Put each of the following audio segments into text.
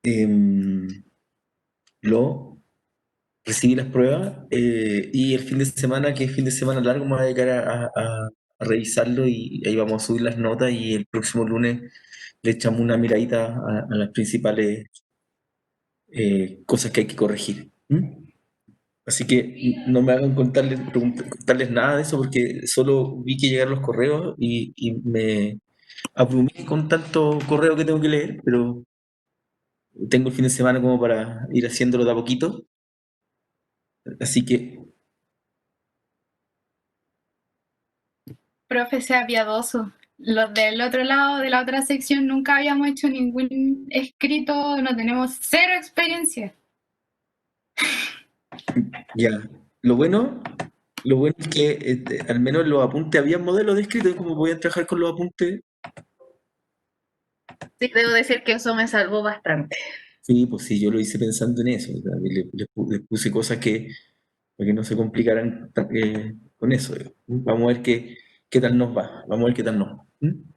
em, lo recibí las pruebas y el fin de semana, que es fin de semana largo, me voy a dedicar a revisarlo y ahí vamos a subir las notas y el próximo lunes le echamos una miradita a las principales cosas que hay que corregir. ¿Mm? Así que no me hagan contarles nada de eso porque solo vi que llegaron los correos y me abrumé con tanto correo que tengo que leer, pero tengo el fin de semana como para ir haciéndolo de a poquito. Así que, Profe, sea piadoso. Los del otro lado, de la otra sección, nunca habíamos hecho ningún escrito, no tenemos cero experiencia. ya. Lo bueno, lo bueno es que al menos los apuntes, había modelos de escrito, y como voy a trabajar con los apuntes, Sí, debo decir que eso me salvó bastante. sí, pues sí, yo lo hice pensando en eso. O sea, les puse cosas para que no se complicaran con eso. Vamos a ver qué tal nos va, vamos a ver qué tal nos va. ¿Mm?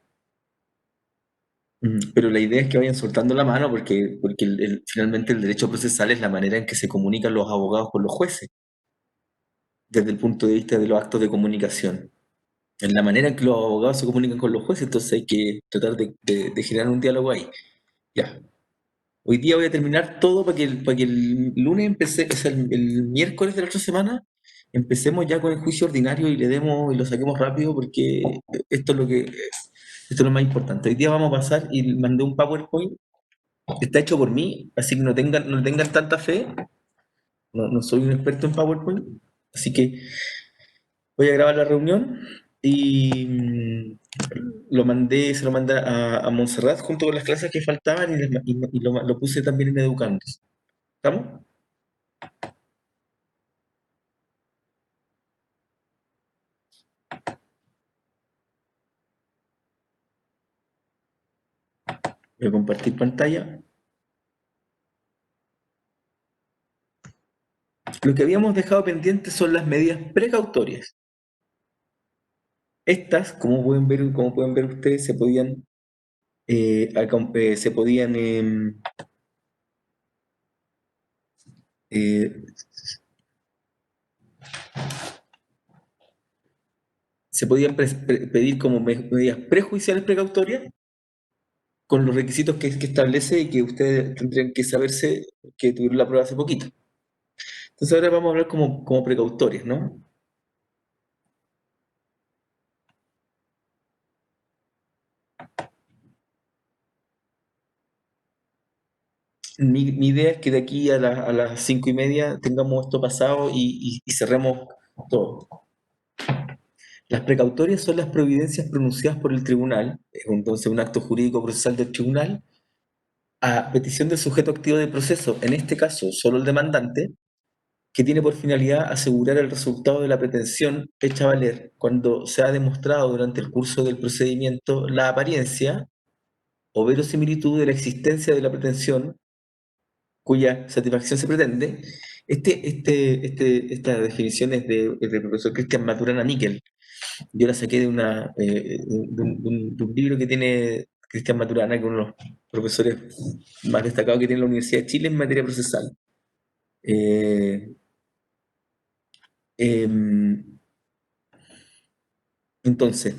Pero la idea es que vayan soltando la mano porque finalmente el derecho procesal es la manera en que se comunican los abogados con los jueces, desde el punto de vista de los actos de comunicación. En la manera en que los abogados se comunican con los jueces, entonces hay que tratar de generar un diálogo ahí. Ya. Hoy día voy a terminar todo para que el lunes empecé, o sea, el miércoles de la otra semana, empecemos ya con el juicio ordinario y le demos y lo saquemos rápido porque esto es lo que esto es lo más importante. Hoy día vamos a pasar y mandé un PowerPoint, está hecho por mí, así que no tengan tanta fe, no soy un experto en PowerPoint, así que voy a grabar la reunión y se lo mandé a Montserrat junto con las clases que faltaban y lo puse también en Educandos. ¿Estamos? Voy a compartir pantalla. Lo que habíamos dejado pendiente son las medidas precautorias. Estas, como pueden ver ustedes, se podían eh, pedir como medidas prejuiciales precautorias con los requisitos que establece y que ustedes tendrían que saberse que tuvieron la prueba hace poquito. Entonces ahora vamos a hablar como precautorias, ¿no? Mi idea es que de aquí a las 5:30 tengamos esto pasado y cerremos todo. Las precautorias son las providencias pronunciadas por el tribunal, es entonces un acto jurídico procesal del tribunal, a petición del sujeto activo del proceso, en este caso solo el demandante, que tiene por finalidad asegurar el resultado de la pretensión hecha valer cuando se ha demostrado durante el curso del procedimiento la apariencia o verosimilitud de la existencia de la pretensión cuya satisfacción se pretende. Esta definición es del profesor Cristian Maturana Níquel. Yo la saqué de un libro que tiene Cristian Maturana, que es uno de los profesores más destacados que tiene la Universidad de Chile en materia procesal. Eh, em, entonces,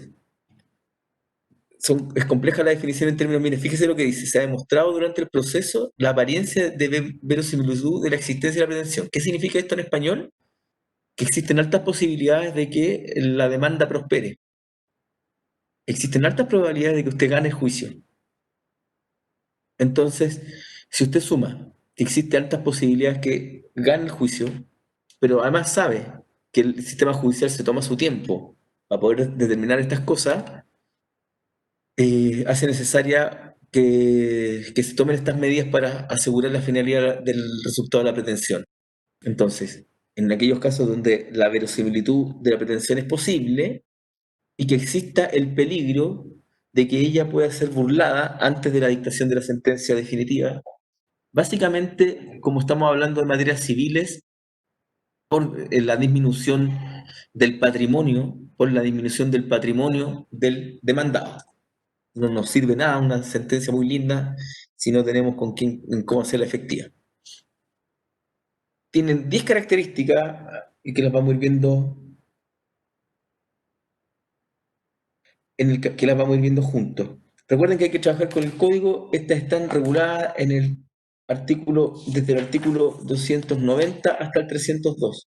es compleja la definición en términos, mire, fíjese lo que dice, se ha demostrado durante el proceso la apariencia de verosimilitud de la existencia de la pretensión. ¿Qué significa esto en español? Que existen altas posibilidades de que la demanda prospere. Existen altas probabilidades de que usted gane el juicio. Entonces, si usted suma que existe altas posibilidades que gane el juicio, pero además sabe que el sistema judicial se toma su tiempo para poder determinar estas cosas, hace necesaria que se tomen estas medidas para asegurar la finalidad del resultado de la pretensión. Entonces, en aquellos casos donde la verosimilitud de la pretensión es posible y que exista el peligro de que ella pueda ser burlada antes de la dictación de la sentencia definitiva. Básicamente, como estamos hablando de materias civiles, por la disminución del patrimonio, por la disminución del patrimonio del demandado. No nos sirve nada una sentencia muy linda si no tenemos con quién, cómo hacerla efectiva. Tienen 10 características y que las vamos a ir viendo que las vamos a ir viendo juntos. Recuerden que hay que trabajar con el código. Estas están reguladas en el artículo, desde el artículo 290 hasta el 302.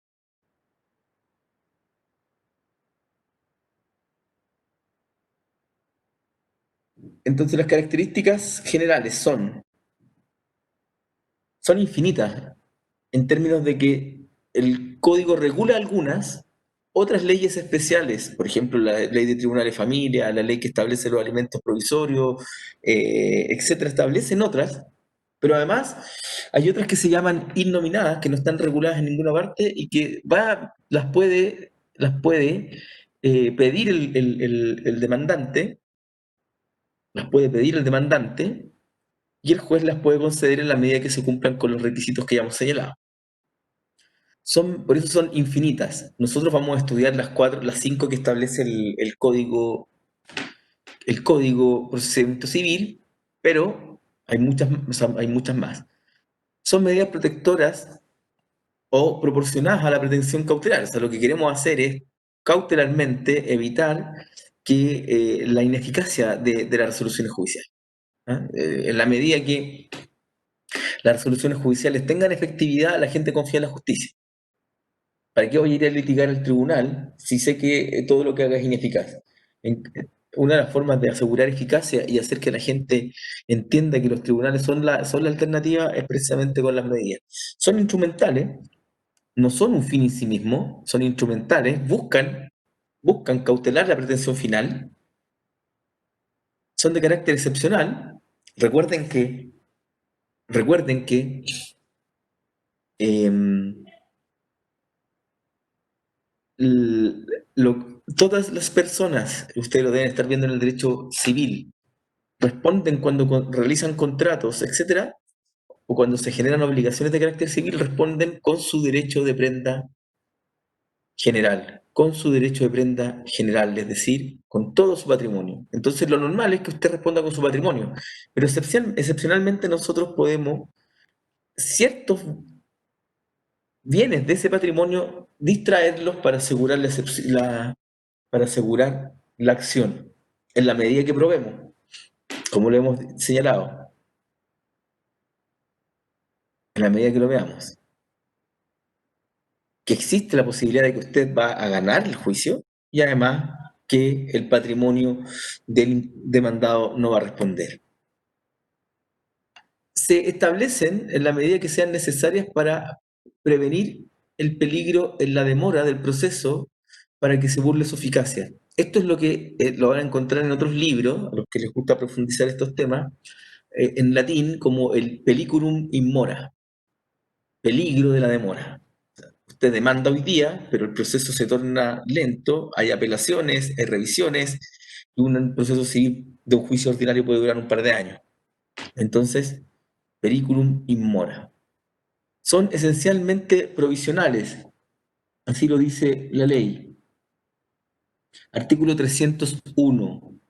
Entonces las características generales son infinitas en términos de que el código regula algunas, otras leyes especiales, por ejemplo, la ley de tribunales de familia, la ley que establece los alimentos provisorios, etcétera, establecen otras, pero además hay otras que se llaman innominadas, que no están reguladas en ninguna parte y que las puede pedir el demandante, las puede pedir el demandante y el juez las puede conceder en la medida que se cumplan con los requisitos que ya hemos señalado. Por eso son infinitas. Nosotros vamos a estudiar las 5 que establece el código procedimiento civil, pero hay muchas más. Son medidas protectoras o proporcionadas a la pretensión cautelar. O sea, lo que queremos hacer es cautelarmente evitar que la ineficacia de las resoluciones judiciales. ¿Ah? En la medida que las resoluciones judiciales tengan efectividad, la gente confía en la justicia. ¿Para qué voy a ir a litigar al tribunal si sé que todo lo que haga es ineficaz? Una de las formas de asegurar eficacia y hacer que la gente entienda que los tribunales son la alternativa es precisamente con las medidas. Son instrumentales, no son un fin en sí mismo, son instrumentales, buscan cautelar la pretensión final, son de carácter excepcional. Recuerden que em, todas las personas, ustedes lo deben estar viendo en el derecho civil, responden cuando realizan contratos, etcétera, o cuando se generan obligaciones de carácter civil, responden con su derecho de prenda general, es decir, con todo su patrimonio. Entonces, lo normal es que usted responda con su patrimonio, pero excepcionalmente nosotros podemos ciertos bienes de ese patrimonio distraerlos para asegurar la acción, en la medida que probemos, como lo hemos señalado, en la medida que lo veamos. Que existe la posibilidad de que usted va a ganar el juicio y además que el patrimonio del demandado no va a responder. Se establecen en la medida que sean necesarias para prevenir el peligro en la demora del proceso para que se burle su eficacia. Esto es lo que lo van a encontrar en otros libros, a los que les gusta profundizar estos temas, en latín como el peliculum in mora, peligro de la demora. Usted demanda hoy día, pero el proceso se torna lento, hay apelaciones, hay revisiones, y un proceso civil de un juicio ordinario puede durar un par de años. Entonces, periculum in mora. Son esencialmente provisionales, así lo dice la ley. Artículo 301.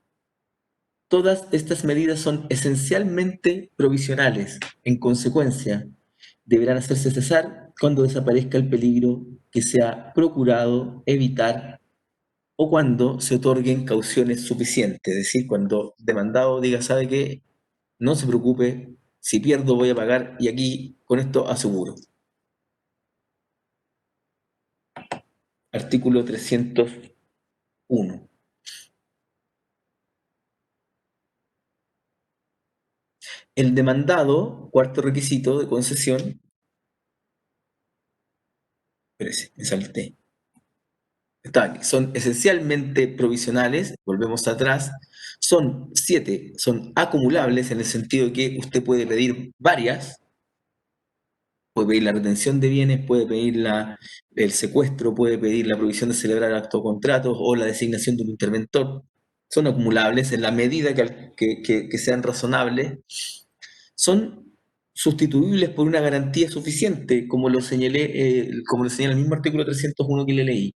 Todas estas medidas son esencialmente provisionales. En consecuencia, deberán hacerse cesar cuando desaparezca el peligro que se ha procurado evitar o cuando se otorguen cauciones suficientes. Es decir, cuando el demandado diga, ¿sabe qué? No se preocupe, si pierdo voy a pagar y aquí con esto aseguro. Artículo 301. El demandado, cuarto requisito de concesión, espérese, me salté. Son esencialmente provisionales, volvemos atrás, son 7, son acumulables en el sentido de que usted puede pedir varias, puede pedir la retención de bienes, puede pedir el secuestro, puede pedir la prohibición de celebrar actos o contratos o la designación de un interventor. Son acumulables en la medida que sean razonables. Son sustituibles por una garantía suficiente, como lo señalé, como lo señala el mismo artículo 301 que le leí.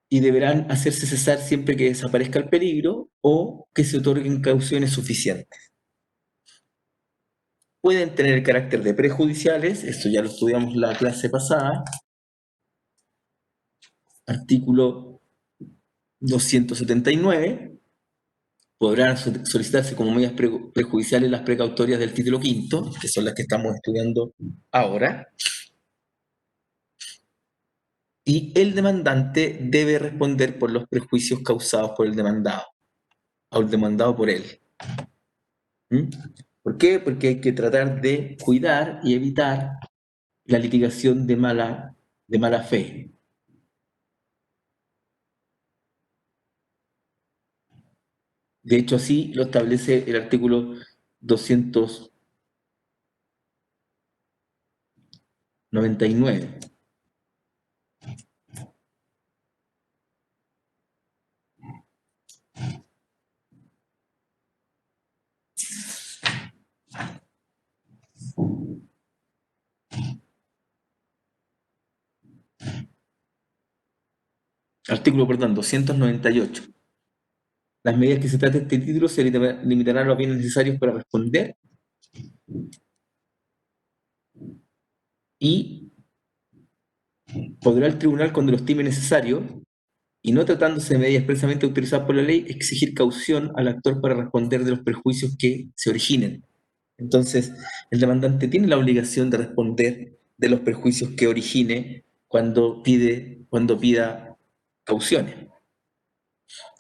y deberán hacerse cesar siempre que desaparezca el peligro o que se otorguen cauciones suficientes. Pueden tener carácter de prejudiciales, esto ya lo estudiamos la clase pasada, artículo 279, podrán solicitarse como medidas prejudiciales las precautorias del título quinto, que son las que estamos estudiando ahora, y el demandante debe responder por los prejuicios causados por el demandado, o el demandado por él. ¿Mm? ¿Por qué? Porque hay que tratar de cuidar y evitar la litigación de mala fe. De hecho, así lo establece el artículo 299. Artículo, perdón, 298. Las medidas que se trate de este título se limitarán a los bienes necesarios para responder y podrá el tribunal, cuando lo estime necesario, y no tratándose de medidas expresamente autorizadas por la ley, exigir caución al actor para responder de los perjuicios que se originen. Entonces, el demandante tiene la obligación de responder de los perjuicios que origine cuando pida cauciones,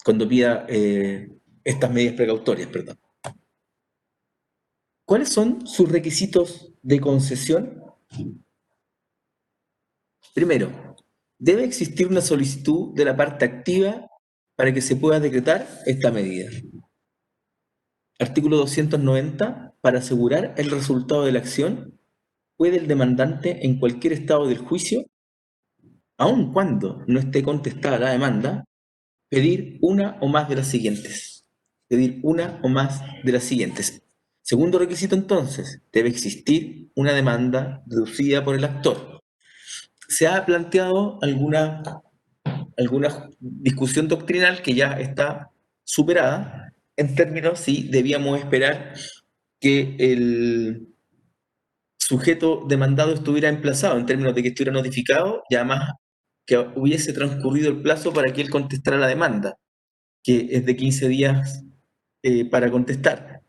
cuando pida estas medidas precautorias, perdón. ¿Cuáles son sus requisitos de concesión? Primero, debe existir una solicitud de la parte activa para que se pueda decretar esta medida. Artículo 290. Para asegurar el resultado de la acción, puede el demandante en cualquier estado del juicio, aun cuando no esté contestada la demanda, pedir una o más de las siguientes. Pedir una o más de las siguientes. Segundo requisito, entonces, debe existir una demanda deducida por el actor. Se ha planteado alguna discusión doctrinal que ya está superada en términos si debíamos esperar que el sujeto demandado estuviera emplazado, en términos de que estuviera notificado y además que hubiese transcurrido el plazo para que él contestara la demanda, que es de 15 días para contestar.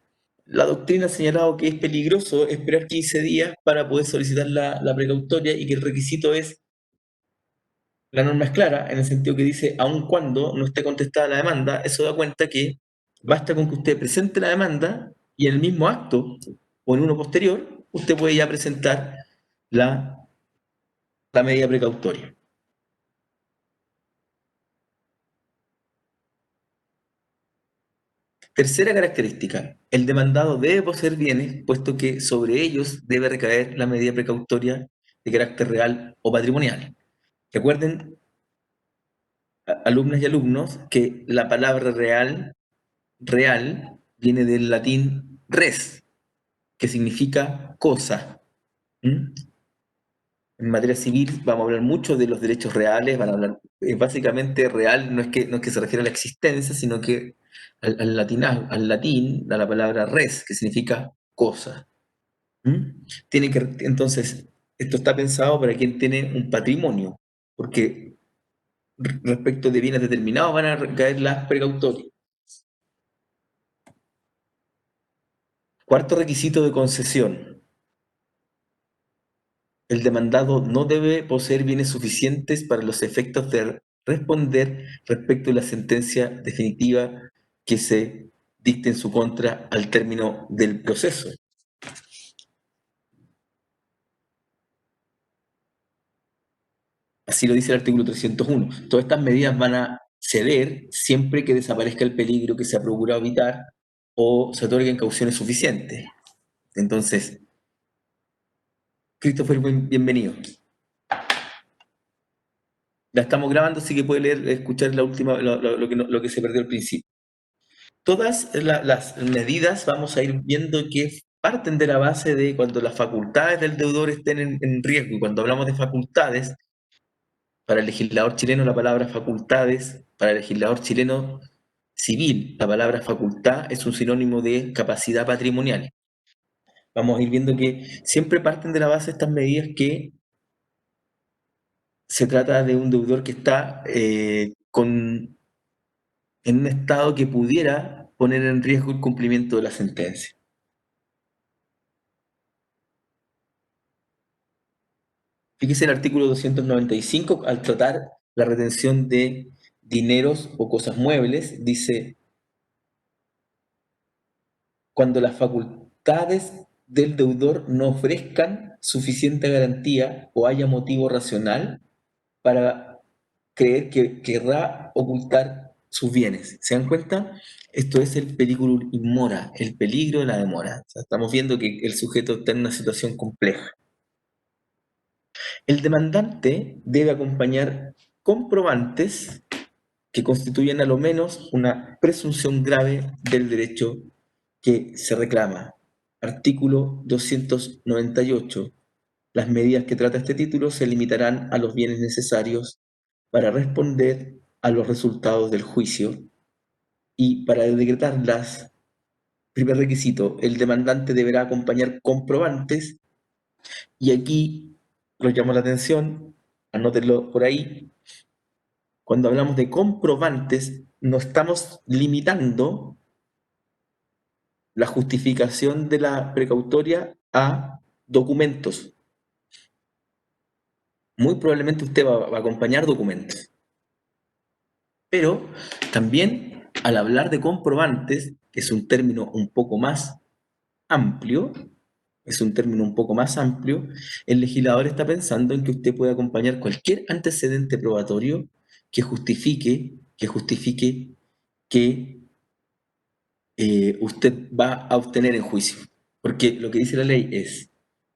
La doctrina ha señalado que es peligroso esperar 15 días para poder solicitar la precautoria y que el requisito es, la norma es clara, en el sentido que dice, aun cuando no esté contestada la demanda, eso da cuenta que basta con que usted presente la demanda y en el mismo acto o en uno posterior, usted puede ya presentar la medida precautoria. Tercera característica, el demandado debe poseer bienes, puesto que sobre ellos debe recaer la medida precautoria de carácter real o patrimonial. Recuerden, alumnas y alumnos, que la palabra real viene del latín res, que significa cosa. ¿Mm? En materia civil vamos a hablar mucho de los derechos reales, van a hablar, básicamente real no es que se refiere a la existencia, sino que al latín, a la palabra res, que significa cosa. ¿Mm? Entonces, esto está pensado para quien tiene un patrimonio, porque respecto de bienes determinados van a caer las precautorias. Cuarto requisito de concesión. El demandado no debe poseer bienes suficientes para los efectos de responder respecto de la sentencia definitiva que se dicte en su contra al término del proceso. Así lo dice el artículo 301. Todas estas medidas van a ceder siempre que desaparezca el peligro que se ha procurado evitar o se otorguen cauciones suficientes. Entonces, Christopher, bienvenido. La estamos grabando, así que puede leer, escuchar la última, lo que se perdió al principio. Todas las medidas vamos a ir viendo que parten de la base de cuando las facultades del deudor estén en riesgo. Y cuando hablamos de facultades, Para el legislador chileno la palabra facultades, para el legislador chileno civil, la palabra facultad es un sinónimo de capacidad patrimonial. Vamos a ir viendo que siempre parten de la base estas medidas que se trata de un deudor que está en un estado que pudiera poner en riesgo el cumplimiento de la sentencia. Fíjese el artículo 295, al tratar la retención de dineros o cosas muebles, dice, cuando las facultades del deudor no ofrezcan suficiente garantía o haya motivo racional para creer que querrá ocultar sus bienes. ¿Se dan cuenta? Esto es el peligro in mora, el peligro de la demora. O sea, estamos viendo que el sujeto está en una situación compleja. El demandante debe acompañar comprobantes que constituyen a lo menos una presunción grave del derecho que se reclama. Artículo 298. Las medidas que trata este título se limitarán a los bienes necesarios para responder a los resultados del juicio y para decretarlas, primer requisito, el demandante deberá acompañar comprobantes y aquí los llamo la atención, anótenlo por ahí, cuando hablamos de comprobantes no estamos limitando la justificación de la precautoria a documentos. Muy probablemente usted va a acompañar documentos. Pero también al hablar de comprobantes, que es un término un poco más amplio, el legislador está pensando en que usted puede acompañar cualquier antecedente probatorio que justifique que usted va a obtener en juicio. Porque lo que dice la ley es,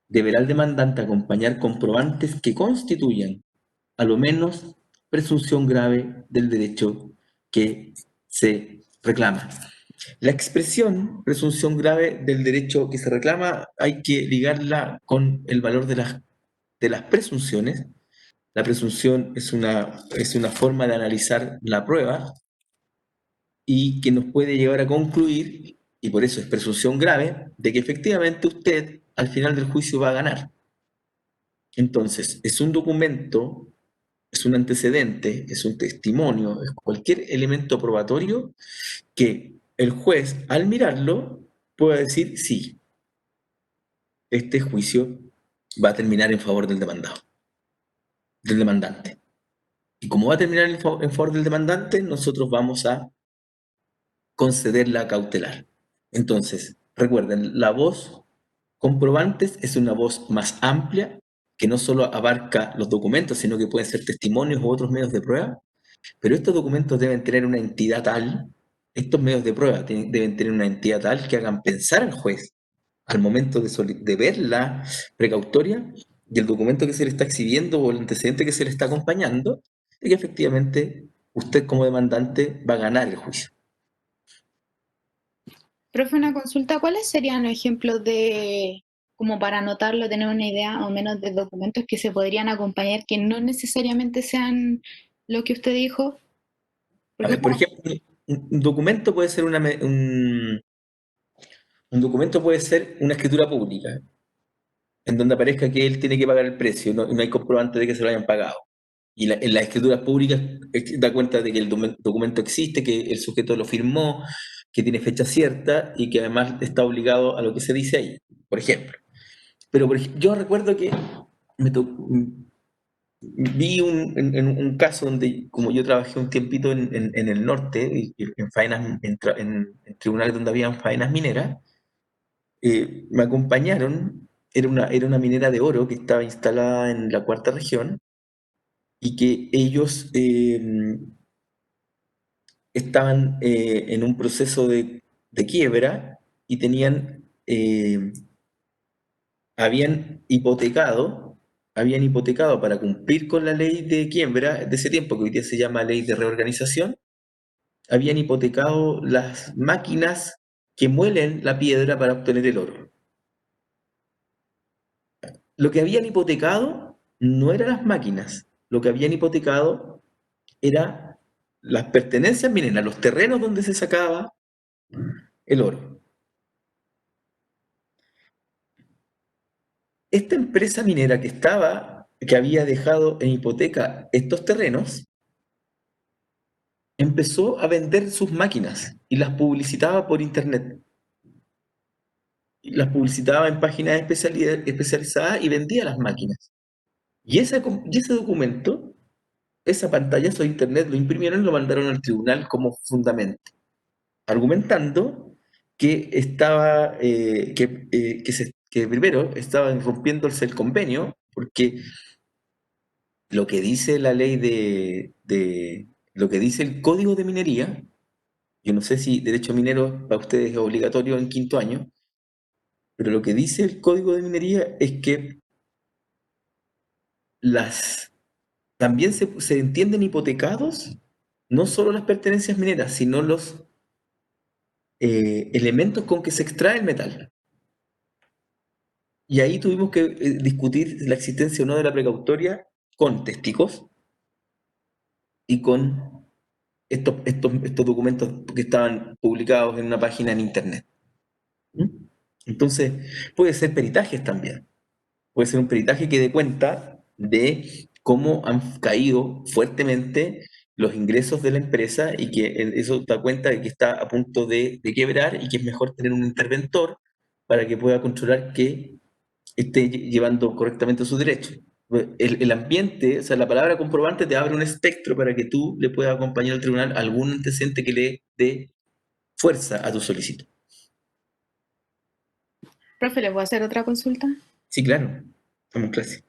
deberá el demandante acompañar comprobantes que constituyan, a lo menos, presunción grave del derecho que se reclama. La expresión presunción grave del derecho que se reclama hay que ligarla con el valor de las presunciones. La presunción es una forma de analizar la prueba y que nos puede llevar a concluir, y por eso es presunción grave, de que efectivamente usted al final del juicio va a ganar. Entonces, es un documento, es un antecedente, es un testimonio, es cualquier elemento probatorio que el juez, al mirarlo, pueda decir, sí, este juicio va a terminar en favor del demandado, del demandante. Y como va a terminar en favor del demandante, nosotros vamos a conceder la cautelar. Entonces, recuerden, la voz comprobantes es una voz más amplia que no solo abarca los documentos, sino que pueden ser testimonios u otros medios de prueba, pero estos documentos deben tener una entidad tal, estos medios de prueba deben tener una entidad tal que hagan pensar al juez al momento de ver la precautoria y el documento que se le está exhibiendo o el antecedente que se le está acompañando, de que efectivamente usted como demandante va a ganar el juicio. Profe, una consulta, ¿cuáles serían ejemplos de, como para anotarlo, tener una idea o menos de documentos que se podrían acompañar que no necesariamente sean lo que usted dijo? A Porque ver, por ejemplo, un documento puede ser un documento puede ser una escritura pública, en donde aparezca que él tiene que pagar el precio, no, y no hay comprobante de que se lo hayan pagado. Y en las escrituras públicas da cuenta de que el documento existe, que el sujeto lo firmó, que tiene fecha cierta y que además está obligado a lo que se dice ahí, por ejemplo. Pero yo recuerdo que vi en un caso donde, como yo trabajé un tiempito en el norte, en faenas, en tribunales donde habían faenas mineras, me acompañaron, era una minera de oro que estaba instalada en la cuarta región y que ellos estaban en un proceso de quiebra y habían hipotecado para cumplir con la ley de quiebra de ese tiempo, que hoy día se llama ley de reorganización, habían hipotecado las máquinas que muelen la piedra para obtener el oro. Lo que habían hipotecado no eran las máquinas, lo que habían hipotecado era las pertenencias mineras, los terrenos donde se sacaba el oro. Esta empresa minera que había dejado en hipoteca estos terrenos, empezó a vender sus máquinas y las publicitaba por internet. Y las publicitaba en páginas especializadas y vendía las máquinas. Y ese documento, esa pantallazo de internet, lo imprimieron y lo mandaron al tribunal como fundamento, argumentando que que primero estaban rompiéndose el convenio, porque lo que dice la ley lo que dice el Código de Minería, yo no sé si derecho minero para ustedes es obligatorio en quinto año, pero lo que dice el Código de Minería es que las también se entienden hipotecados no solo las pertenencias mineras, sino los elementos con que se extrae el metal. Y ahí tuvimos que discutir la existencia o no de la precautoria con testigos y con estos documentos que estaban publicados en una página en internet. ¿Mm? Entonces, puede ser peritajes también. Puede ser un peritaje que dé cuenta de cómo han caído fuertemente los ingresos de la empresa y que eso da cuenta de que está a punto de quebrar y que es mejor tener un interventor para que pueda controlar que esté llevando correctamente sus derechos. El ambiente, o sea, la palabra comprobante te abre un espectro para que tú le puedas acompañar al tribunal algún antecedente que le dé fuerza a tu solicitud. Profe, ¿le puedo hacer otra consulta? Sí, claro. Vamos en clase.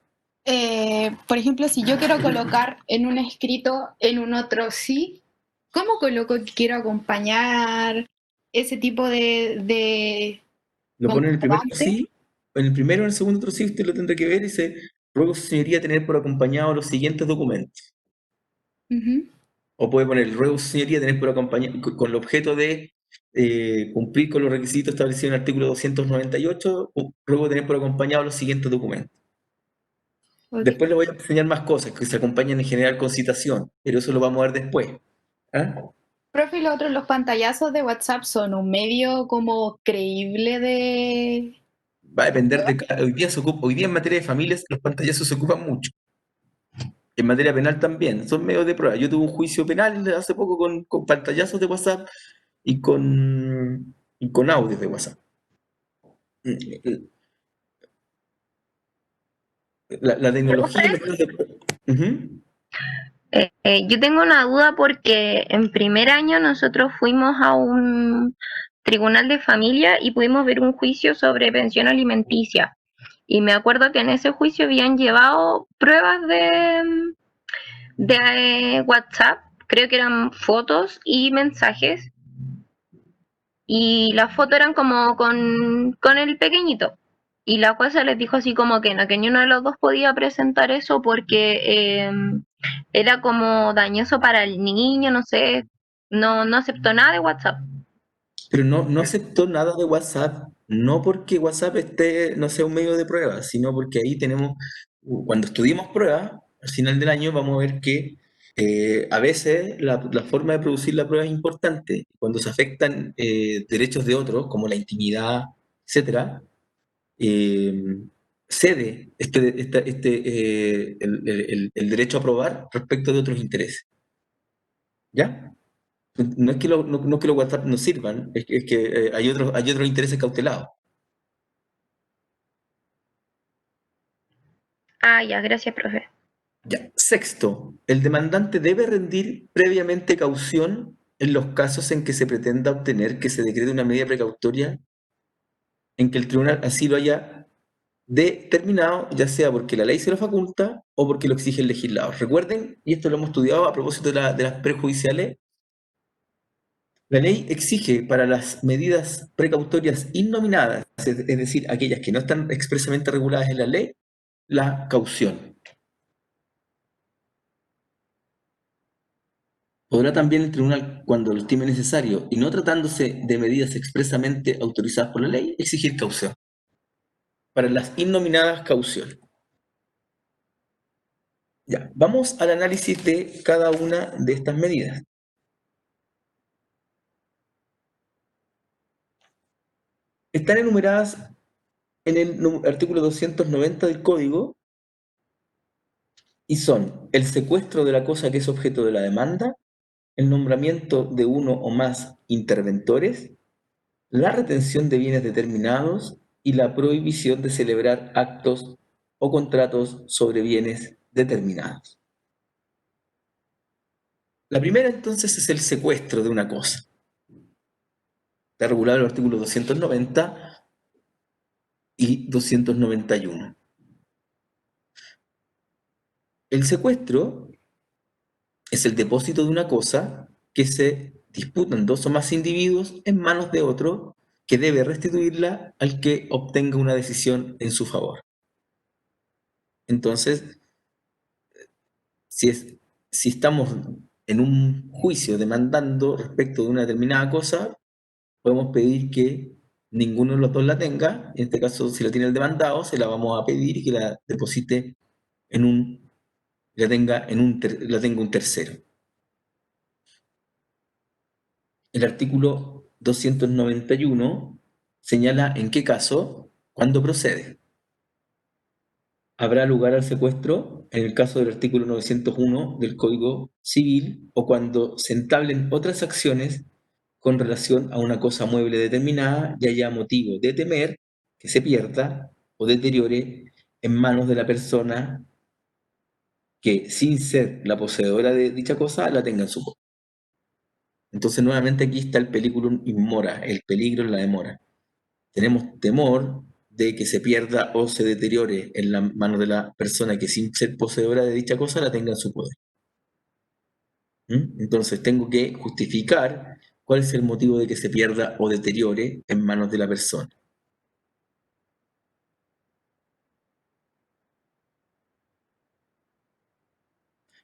Por ejemplo, si yo quiero colocar en un escrito, en un otro sí, ¿cómo coloco que quiero acompañar ese tipo de Lo pone en el primer comprobante? sí, en el primero o en el segundo trocijo usted lo tendrá que ver y dice, ruego su señoría tener por acompañado los siguientes documentos. Ujú. O puede poner, ruego su señoría tener por acompañado, con el objeto de cumplir con los requisitos establecidos en el artículo 298, ruego tener por acompañado los siguientes documentos. Ok. Después le voy a enseñar más cosas que se acompañan en general con citación, pero eso lo vamos a ver después. ¿Ah? Profe, y lo otro, los pantallazos de WhatsApp son un medio como creíble de... Va a depender de hoy día en materia de familias los pantallazos se ocupan mucho. En materia penal también, son medios de prueba. Yo tuve un juicio penal hace poco con pantallazos de WhatsApp y con audios de WhatsApp. La tecnología y los medios de prueba. Ujú. Yo tengo una duda porque en primer año nosotros fuimos a un tribunal de familia y pudimos ver un juicio sobre pensión alimenticia. Y me acuerdo que en ese juicio habían llevado pruebas de WhatsApp, creo que eran fotos y mensajes, y las fotos eran como con el pequeñito. Y la jueza les dijo así como que no, que ni uno de los dos podía presentar eso porque era como dañoso para el niño, no sé, no aceptó nada de WhatsApp. Pero no aceptó nada de WhatsApp, no porque WhatsApp no sea un medio de prueba, sino porque ahí tenemos, cuando estudiemos pruebas, al final del año vamos a ver que a veces la forma de producir la prueba es importante. Cuando se afectan derechos de otros, como la intimidad, etcétera, eh, cede el derecho a probar respecto de otros intereses. ¿Ya? No es que los WhatsApp no sirvan, es que hay otros intereses cautelados. Ah, ya, gracias, profe. Ya. Sexto, el demandante debe rendir previamente caución en los casos en que se pretenda obtener que se decrete una medida precautoria en que el tribunal así lo haya determinado, ya sea porque la ley se lo faculta o porque lo exige el legislador. Recuerden, y esto lo hemos estudiado a propósito de las prejudiciales, la ley exige para las medidas precautorias innominadas, es decir, aquellas que no están expresamente reguladas en la ley, la caución. Podrá también el tribunal, cuando lo estime necesario y no tratándose de medidas expresamente autorizadas por la ley, exigir caución. Para las innominadas, caución. Ya, vamos al análisis de cada una de estas medidas. Están enumeradas en el artículo 290 del Código y son el secuestro de la cosa que es objeto de la demanda, el nombramiento de uno o más interventores, la retención de bienes determinados y la prohibición de celebrar actos o contratos sobre bienes determinados. La primera entonces es el secuestro de una cosa. Está regulado en el artículo 290 y 291. El secuestro es el depósito de una cosa que se disputan dos o más individuos en manos de otro que debe restituirla al que obtenga una decisión en su favor. Entonces, si estamos en un juicio demandando respecto de una determinada cosa, podemos pedir que ninguno de los dos la tenga. En este caso, si la tiene el demandado, se la vamos a pedir y que la deposite en la tenga un tercero. El artículo 291 señala en qué caso, cuándo procede. Habrá lugar al secuestro en el caso del artículo 901 del Código Civil o cuando se entablen otras acciones con relación a una cosa mueble determinada y haya motivo de temer que se pierda o deteriore en manos de la persona que, sin ser la poseedora de dicha cosa, la tenga en su poder. Entonces, nuevamente aquí está el peliculum in mora, el peligro en la demora. Tenemos temor de que se pierda o se deteriore en la mano de la persona que, sin ser poseedora de dicha cosa, la tenga en su poder. Entonces tengo que justificar cuál es el motivo de que se pierda o deteriore en manos de la persona.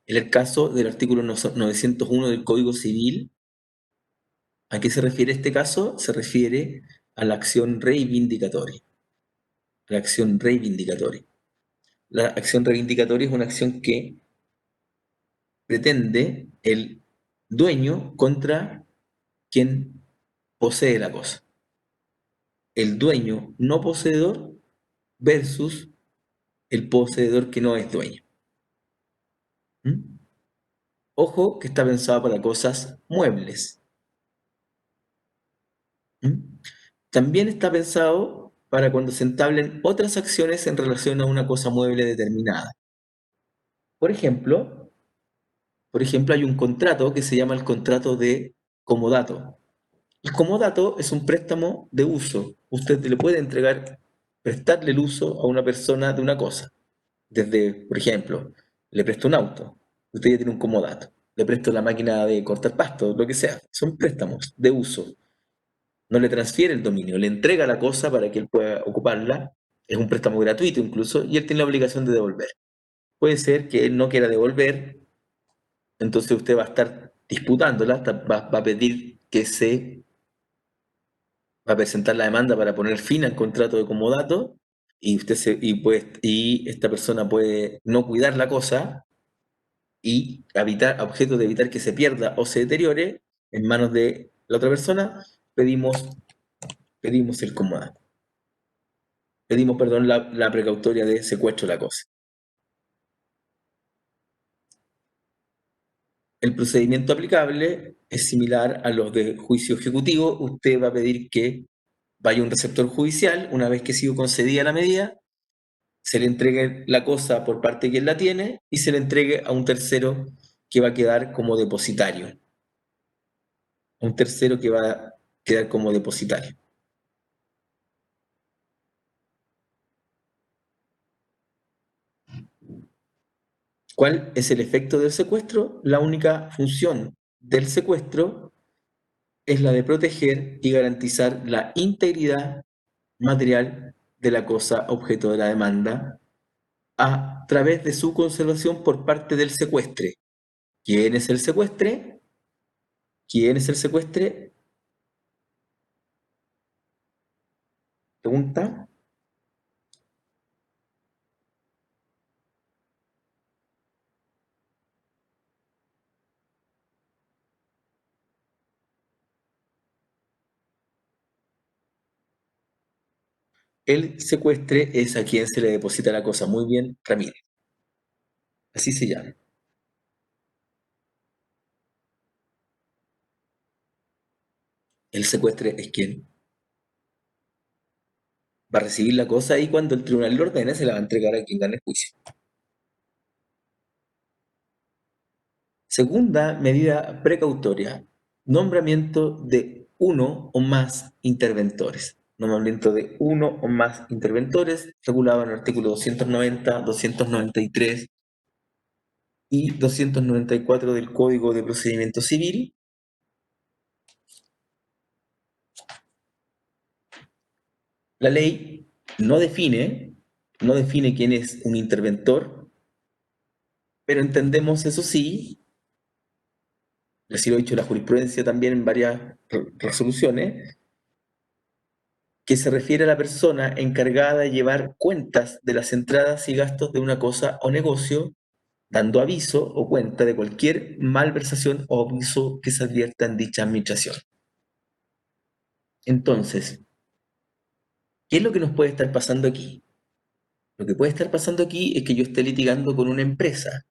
En el caso del artículo 901 del Código Civil, ¿a qué se refiere este caso? Se refiere a la acción reivindicatoria. La acción reivindicatoria. La acción reivindicatoria es una acción que pretende el dueño contra quien posee la cosa. El dueño no poseedor versus el poseedor que no es dueño. ¿Mm? Ojo que está pensado para cosas muebles. ¿Mm? También está pensado para cuando se entablen otras acciones en relación a una cosa mueble determinada. Por ejemplo, hay un contrato que se llama el contrato de comodato. El comodato es un préstamo de uso. Usted le puede prestarle el uso a una persona de una cosa. Desde, por ejemplo, le presto un auto. Usted ya tiene un comodato. Le presto la máquina de cortar pasto, lo que sea. Son préstamos de uso. No le transfiere el dominio, le entrega la cosa para que él pueda ocuparla. Es un préstamo gratuito incluso, y él tiene la obligación de devolver. Puede ser que él no quiera devolver, entonces usted va a estar disputándola, va a pedir que va a presentar la demanda para poner fin al contrato de comodato, y esta persona puede no cuidar la cosa y objeto de evitar que se pierda o se deteriore en manos de la otra persona, pedimos el comodato. Pedimos, perdón, la precautoria de secuestro de la cosa. El procedimiento aplicable es similar a los de juicio ejecutivo. Usted va a pedir que vaya un receptor judicial, una vez que ha sido concedida la medida, se le entregue la cosa por parte de quien la tiene y se le entregue a un tercero que va a quedar como depositario. A un tercero que va a quedar como depositario. ¿Cuál es el efecto del secuestro? La única función del secuestro es la de proteger y garantizar la integridad material de la cosa objeto de la demanda a través de su conservación por parte del secuestre. ¿Quién es el secuestre? ¿Quién es el secuestre? Pregunta. el secuestre es a quien se le deposita la cosa. Muy bien, Ramírez. Así se llama. El secuestre es quien va a recibir la cosa y cuando el tribunal le ordene se la va a entregar a quien gane el juicio. Segunda medida precautoria, nombramiento de uno o más interventores. Nombramiento de uno o más interventores, regulado en el artículo 290, 293 y 294 del Código de Procedimiento Civil. La ley no define quién es un interventor, pero entendemos, eso sí, así lo ha dicho la jurisprudencia también en varias resoluciones, que se refiere a la persona encargada de llevar cuentas de las entradas y gastos de una cosa o negocio, dando aviso o cuenta de cualquier malversación o abuso que se advierta en dicha administración. Entonces, ¿qué es lo que nos puede estar pasando aquí? Lo que puede estar pasando aquí es que yo esté litigando con una empresa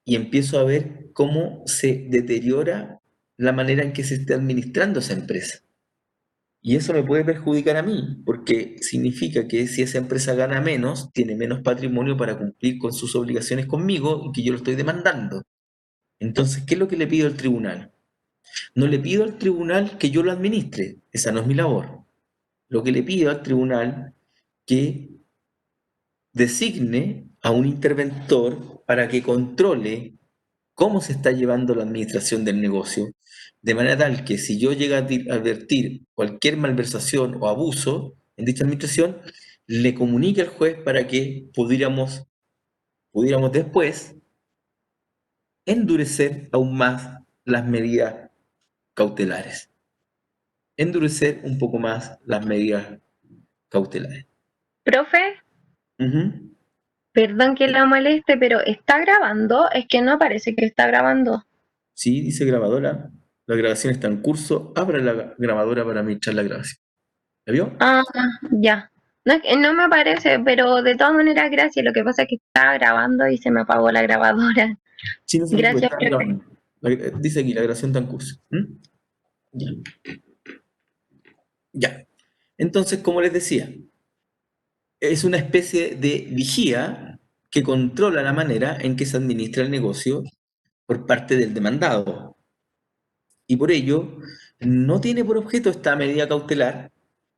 y empiezo a ver cómo se deteriora la manera en que se esté administrando esa empresa. Y eso me puede perjudicar a mí, porque significa que si esa empresa gana menos, tiene menos patrimonio para cumplir con sus obligaciones conmigo y que yo lo estoy demandando. Entonces, ¿qué es lo que le pido al tribunal? No le pido al tribunal que yo lo administre, esa no es mi labor. Lo que le pido al tribunal que designe a un interventor para que controle cómo se está llevando la administración del negocio, de manera tal que si yo llego a advertir cualquier malversación o abuso en dicha administración, le comunique al juez para que pudiéramos después endurecer aún más las medidas cautelares. Endurecer un poco más las medidas cautelares. Profe, Ujú. perdón que la moleste, pero ¿está grabando? Es que no parece que está grabando. Sí, dice grabadora. La grabación está en curso. Abra la grabadora para administrar la grabación. ¿La vio? Ah, ya. No, no me aparece, pero de todas maneras, gracias. Lo que pasa es que estaba grabando y se me apagó la grabadora. Sí, no se preocupe, Gracias, está profe. grabando. Dice aquí, la grabación está en curso. Ya. Ya. Entonces, como les decía, es una especie de vigía que controla la manera en que se administra el negocio por parte del demandado. Y por ello, no tiene por objeto esta medida cautelar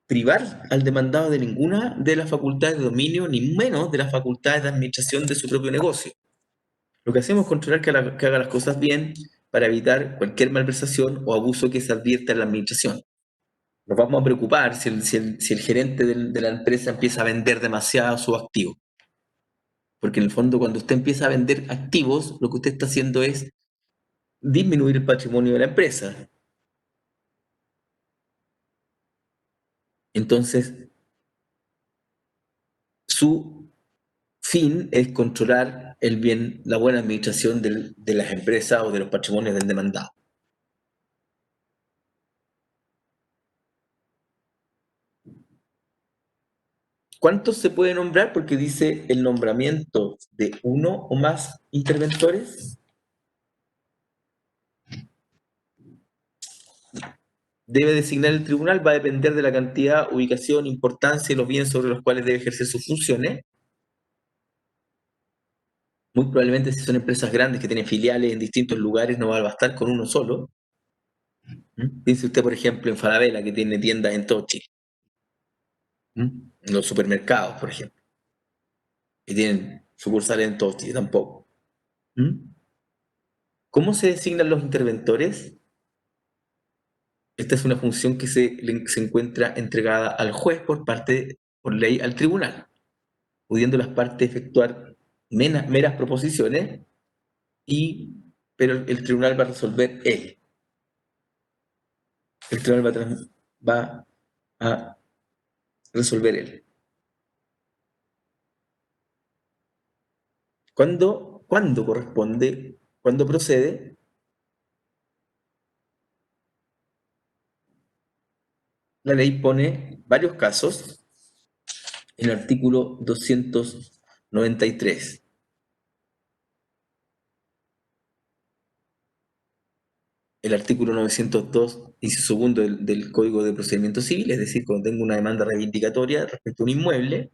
privar al demandado de ninguna de las facultades de dominio, ni menos de las facultades de administración de su propio negocio. Lo que hacemos es controlar que haga las cosas bien para evitar cualquier malversación o abuso que se advierta en la administración. Nos vamos a preocupar si el gerente de la empresa empieza a vender demasiado sus activos. Porque en el fondo, cuando usted empieza a vender activos, lo que usted está haciendo es disminuir el patrimonio de la empresa. Entonces, su fin es controlar el bien, la buena administración de las empresas o de los patrimonios del demandado. ¿Cuántos se puede nombrar? Porque dice el nombramiento de uno o más interventores. Debe designar el tribunal, va a depender de la cantidad, ubicación, importancia y los bienes sobre los cuales debe ejercer sus funciones. Muy probablemente si son empresas grandes que tienen filiales en distintos lugares no va a bastar con uno solo. Piense usted, por ejemplo, en Falabella, que tiene tiendas en todo Chile. En los supermercados, por ejemplo, que tienen sucursales en todo Chile, tampoco. ¿Cómo se designan los interventores? Esta es una función que se encuentra entregada al juez por ley al tribunal, pudiendo las partes efectuar meras proposiciones, pero el tribunal va a resolver él. El tribunal va a resolver él. ¿Cuándo corresponde? ¿Cuándo procede? La ley pone varios casos, el artículo 293. El artículo 902, inciso segundo del Código de Procedimiento Civil, es decir, cuando tengo una demanda reivindicatoria respecto a un inmueble,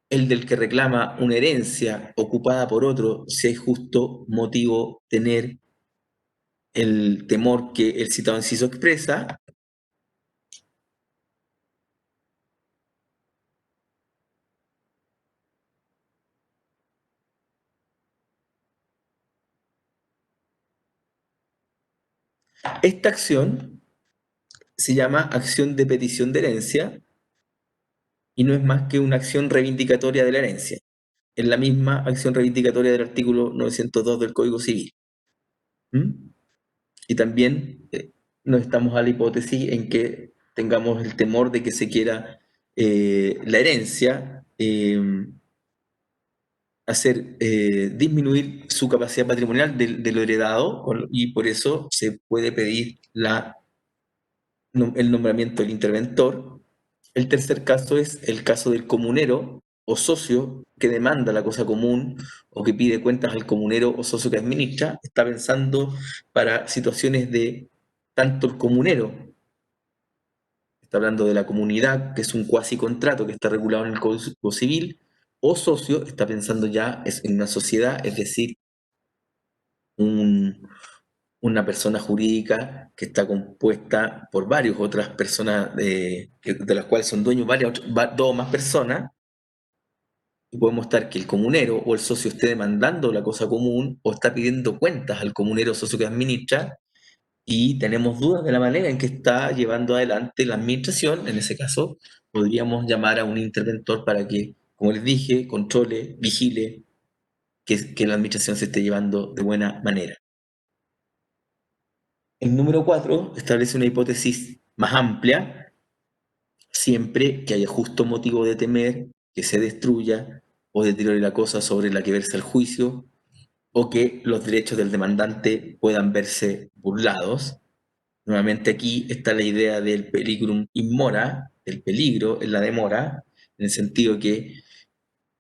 el del que reclama una herencia ocupada por otro, si hay justo motivo tener el temor que el citado inciso expresa. Esta acción se llama acción de petición de herencia y no es más que una acción reivindicatoria de la herencia. Es la misma acción reivindicatoria del artículo 902 del Código Civil. ¿Mm? Y también nos estamos a la hipótesis en que tengamos el temor de que se quiera la herencia hacer disminuir su capacidad patrimonial de lo heredado y por eso se puede pedir el nombramiento del interventor. El tercer caso es el caso del comunero o socio que demanda la cosa común o que pide cuentas al comunero o socio que administra. Está pensando para situaciones de tanto el comunero, está hablando de la comunidad, que es un cuasi contrato que está regulado en el Código Civil, o socio, está pensando ya en una sociedad, es decir, una persona jurídica que está compuesta por varias otras personas, de las cuales son dueños dos o más personas, y podemos estar que el comunero o el socio esté demandando la cosa común o está pidiendo cuentas al comunero o socio que administra, y tenemos dudas de la manera en que está llevando adelante la administración. En ese caso, podríamos llamar a un interventor para que, como les dije, controle, vigile que la administración se esté llevando de buena manera. El número 4 establece una hipótesis más amplia, siempre que haya justo motivo de temer que se destruya o deteriore la cosa sobre la que versa el juicio, o que los derechos del demandante puedan verse burlados. Nuevamente aquí está la idea del periculum in mora, el peligro en la demora, en el sentido que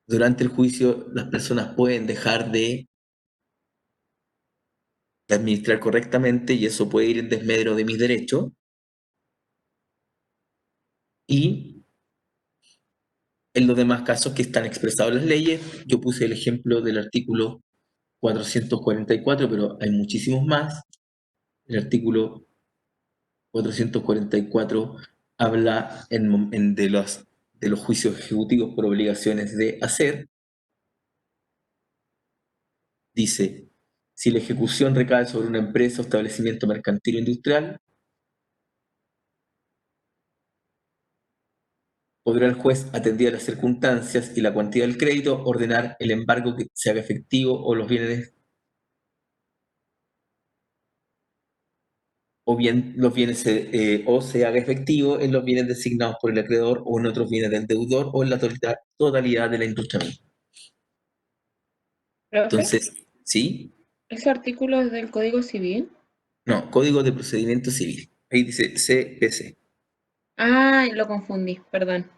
durante el juicio las personas pueden dejar de administrar correctamente y eso puede ir en desmedro de mis derechos. Y en los demás casos que están expresados en las leyes, yo puse el ejemplo del artículo 444, pero hay muchísimos más. El artículo 444 habla de los juicios ejecutivos por obligaciones de hacer. Dice, si la ejecución recae sobre una empresa o establecimiento mercantil o industrial, podrá el juez, atendidas las circunstancias y la cuantía del crédito, ordenar el embargo que se haga efectivo o los bienes o se haga efectivo en los bienes designados por el acreedor o en otros bienes del deudor o en la totalidad de la industria misma. Profe, Entonces, ¿sí? ¿ese artículo es del Código Civil? No, Código de Procedimiento Civil. Ahí dice CPC. Ah, lo confundí, perdón.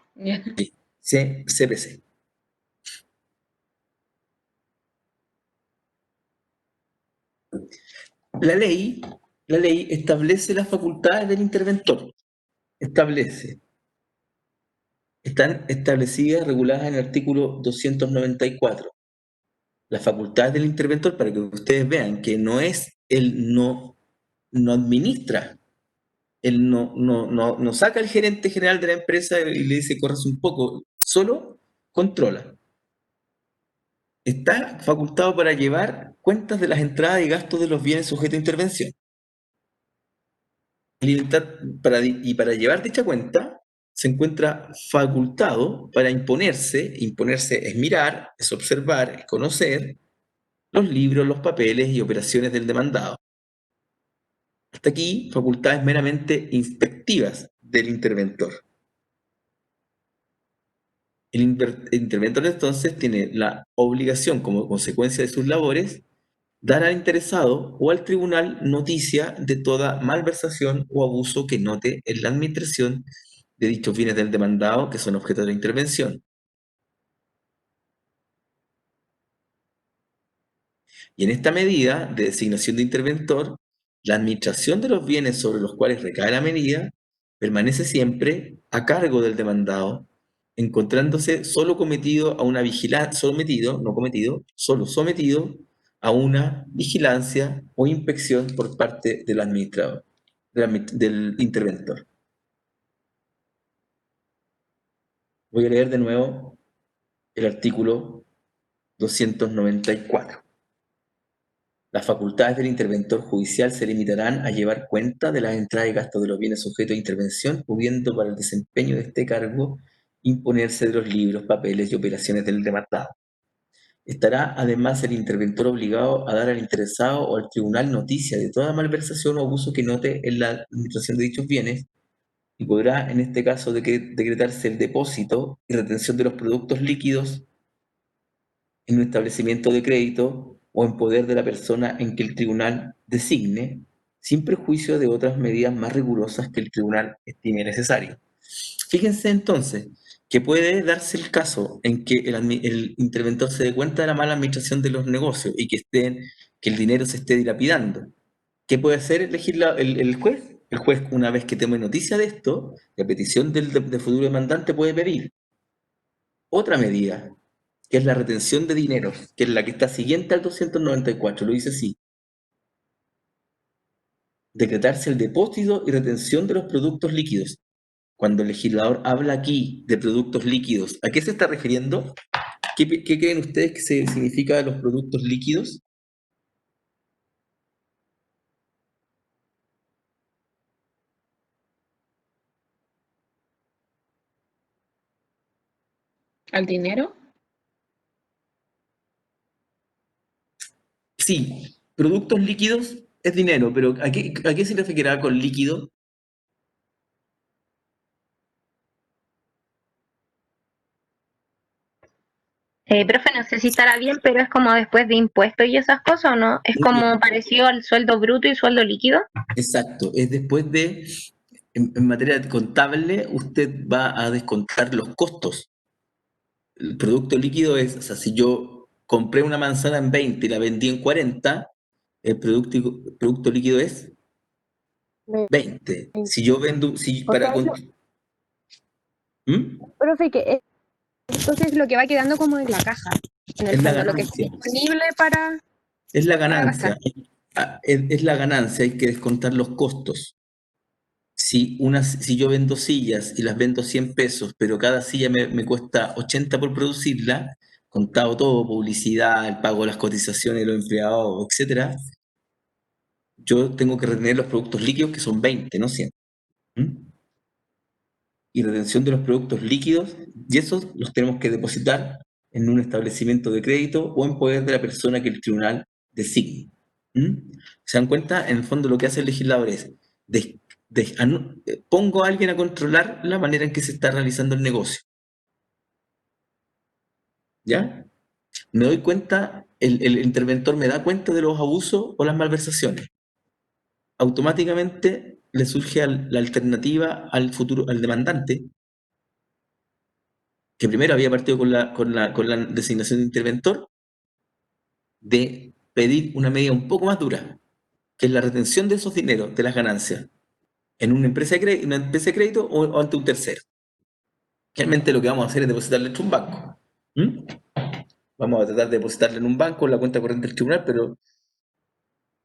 CPC. La ley establece las facultades del interventor. Están establecidas, reguladas en el artículo 294. Las facultades del interventor, para que ustedes vean que no es, él no administra, él no saca al gerente general de la empresa y le dice corras un poco, solo controla. Está facultado para llevar cuentas de las entradas y gastos de los bienes sujetos a intervención. Y para llevar dicha cuenta, se encuentra facultado para imponerse es mirar, es observar, es conocer los libros, los papeles y operaciones del demandado. Hasta aquí, facultades meramente inspectivas del interventor. El interventor entonces tiene la obligación, como consecuencia de sus labores, dar al interesado o al tribunal noticia de toda malversación o abuso que note en la administración de dichos bienes del demandado que son objeto de la intervención. Y en esta medida de designación de interventor, la administración de los bienes sobre los cuales recae la medida permanece siempre a cargo del demandado, encontrándose solo cometido a una vigilancia, sometido, no cometido, solo sometido a una vigilancia o inspección por parte del administrador, del interventor. Voy a leer de nuevo el artículo 294. Las facultades del interventor judicial se limitarán a llevar cuenta de las entradas y gastos de los bienes sujetos a intervención, pudiendo para el desempeño de este cargo imponerse de los libros, papeles y operaciones del demandado. Estará además el interventor obligado a dar al interesado o al tribunal noticia de toda malversación o abuso que note en la administración de dichos bienes, y podrá en este caso decretarse el depósito y retención de los productos líquidos en un establecimiento de crédito o en poder de la persona en que el tribunal designe, sin perjuicio de otras medidas más rigurosas que el tribunal estime necesario. Fíjense entonces que puede darse el caso en que el interventor se dé cuenta de la mala administración de los negocios y que el dinero se esté dilapidando. ¿Qué puede hacer el juez? El juez, una vez que tome noticia de esto, la petición del futuro demandante puede pedir otra medida, que es la retención de dinero, que es la que está siguiente al 294, lo dice así: decretarse el depósito y retención de los productos líquidos. Cuando el legislador habla aquí de productos líquidos, ¿a qué se está refiriendo? ¿Qué creen ustedes que significa los productos líquidos? ¿Al dinero? Sí, productos líquidos es dinero, pero ¿a qué se referirá con líquido? Profe, no sé si estará bien, pero es como después de impuestos y esas cosas, ¿o no? Es como parecido al sueldo bruto y sueldo líquido. Exacto, es después de, en materia contable, usted va a descontar los costos. El producto líquido es, o sea, si yo compré una manzana en 20 y la vendí en 40, el producto líquido es 20. Si yo vendo, si O para... sea, ¿Mm? profe, que entonces lo que va quedando como en la caja, en el Es la fondo, lo que está ganancia. disponible Es la para ganancia. gastar. Es la ganancia, hay que descontar los costos. Si yo vendo sillas y las vendo 100 pesos, pero cada silla me cuesta 80 por producirla, contado todo, publicidad, el pago de las cotizaciones de los empleados, etcétera, yo tengo que retener los productos líquidos que son 20, no 100. ¿Mm? Y retención de los productos líquidos, y esos los tenemos que depositar en un establecimiento de crédito o en poder de la persona que el tribunal designe. ¿Mm? ¿Se dan cuenta? En el fondo lo que hace el legislador es pongo a alguien a controlar la manera en que se está realizando el negocio. ¿Ya? Me doy cuenta, el interventor me da cuenta de los abusos o las malversaciones. Automáticamente le surge la alternativa al demandante, que primero había partido con la designación de interventor, de pedir una medida un poco más dura, que es la retención de esos dineros, de las ganancias, en una empresa de crédito o ante un tercero. Realmente lo que vamos a hacer es depositarle en un banco. ¿Mm? Vamos a tratar de depositarle en un banco, en la cuenta corriente del tribunal, pero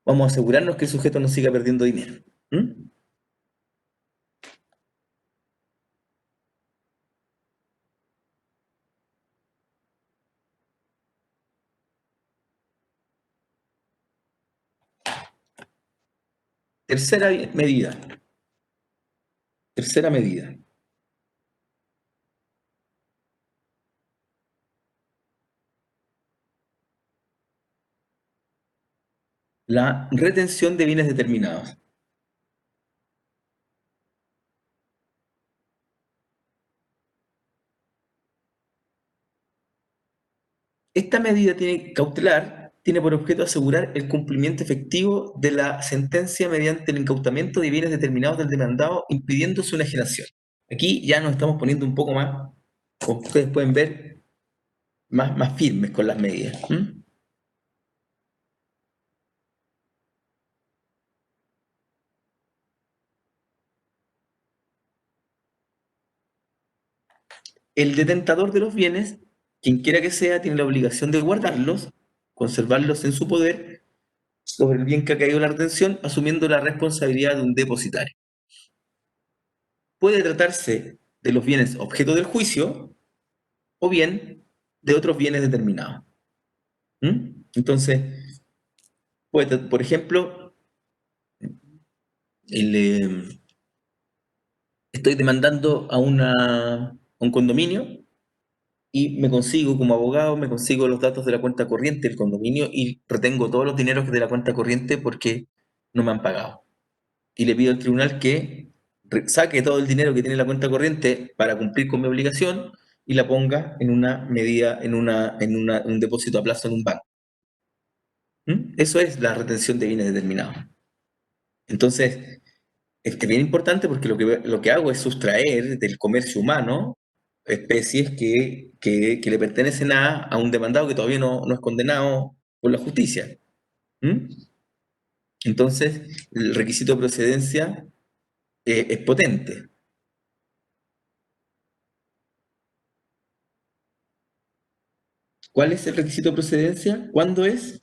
vamos a asegurarnos que el sujeto no siga perdiendo dinero. ¿Mm? Tercera medida. Tercera medida. La retención de bienes determinados. Esta medida cautelar tiene por objeto asegurar el cumplimiento efectivo de la sentencia mediante el incautamiento de bienes determinados del demandado, impidiendo su enajenación. Aquí ya nos estamos poniendo un poco más, como ustedes pueden ver, más firmes con las medidas. El detentador de los bienes, quien quiera que sea, tiene la obligación de guardarlos, conservarlos en su poder sobre el bien que ha caído la retención, asumiendo la responsabilidad de un depositario. Puede tratarse de los bienes objeto del juicio o bien de otros bienes determinados. Entonces, por ejemplo, estoy demandando a un condominio y me consigo como abogado, me consigo los datos de la cuenta corriente del condominio y retengo todos los dineros de la cuenta corriente porque no me han pagado. Y le pido al tribunal que saque todo el dinero que tiene la cuenta corriente para cumplir con mi obligación y la ponga en una medida, un depósito a plazo en un banco. Eso es la retención de bienes determinados. Entonces, es bien importante porque lo que hago es sustraer del comercio humano especies que le pertenecen a un demandado que todavía no es condenado por la justicia. Entonces, el requisito de procedencia es potente. ¿Cuál es el requisito de procedencia? ¿Cuándo es?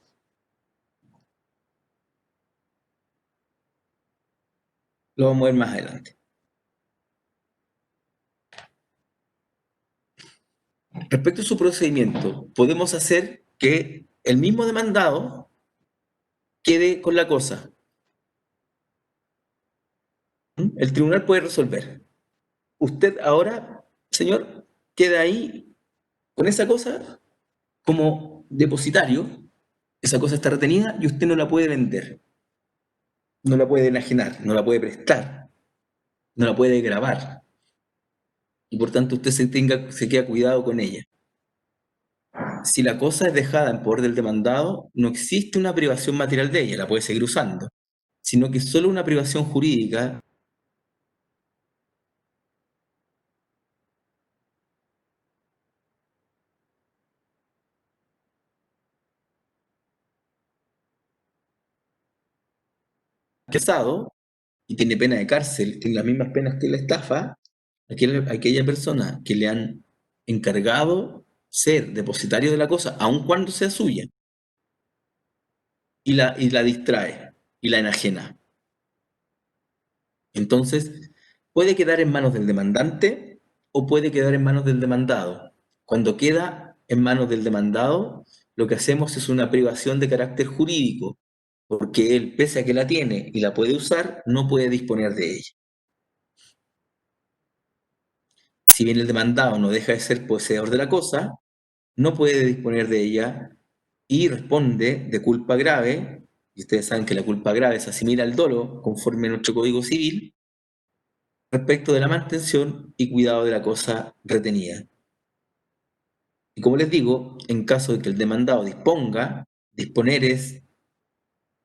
Lo vamos a ver más adelante. Respecto a su procedimiento, podemos hacer que el mismo demandado quede con la cosa. El tribunal puede resolver. Usted ahora, señor, queda ahí con esa cosa como depositario. Esa cosa está retenida y usted no la puede vender, no la puede enajenar, no la puede prestar, no la puede grabar. Y por tanto usted se queda cuidado con ella. Si la cosa es dejada en poder del demandado, no existe una privación material de ella, la puede seguir usando, sino que solo una privación jurídica. Quesado y tiene pena de cárcel, tiene las mismas penas que la estafa, aquella persona que le han encargado ser depositario de la cosa, aun cuando sea suya, y la distrae y la enajena. Entonces, puede quedar en manos del demandante o puede quedar en manos del demandado. Cuando queda en manos del demandado, lo que hacemos es una privación de carácter jurídico, porque él, pese a que la tiene y la puede usar, no puede disponer de ella. Si bien el demandado no deja de ser poseedor de la cosa, no puede disponer de ella y responde de culpa grave, y ustedes saben que la culpa grave se asimila al dolo conforme a nuestro Código Civil, respecto de la mantención y cuidado de la cosa retenida. Y como les digo, en caso de que el demandado disponer es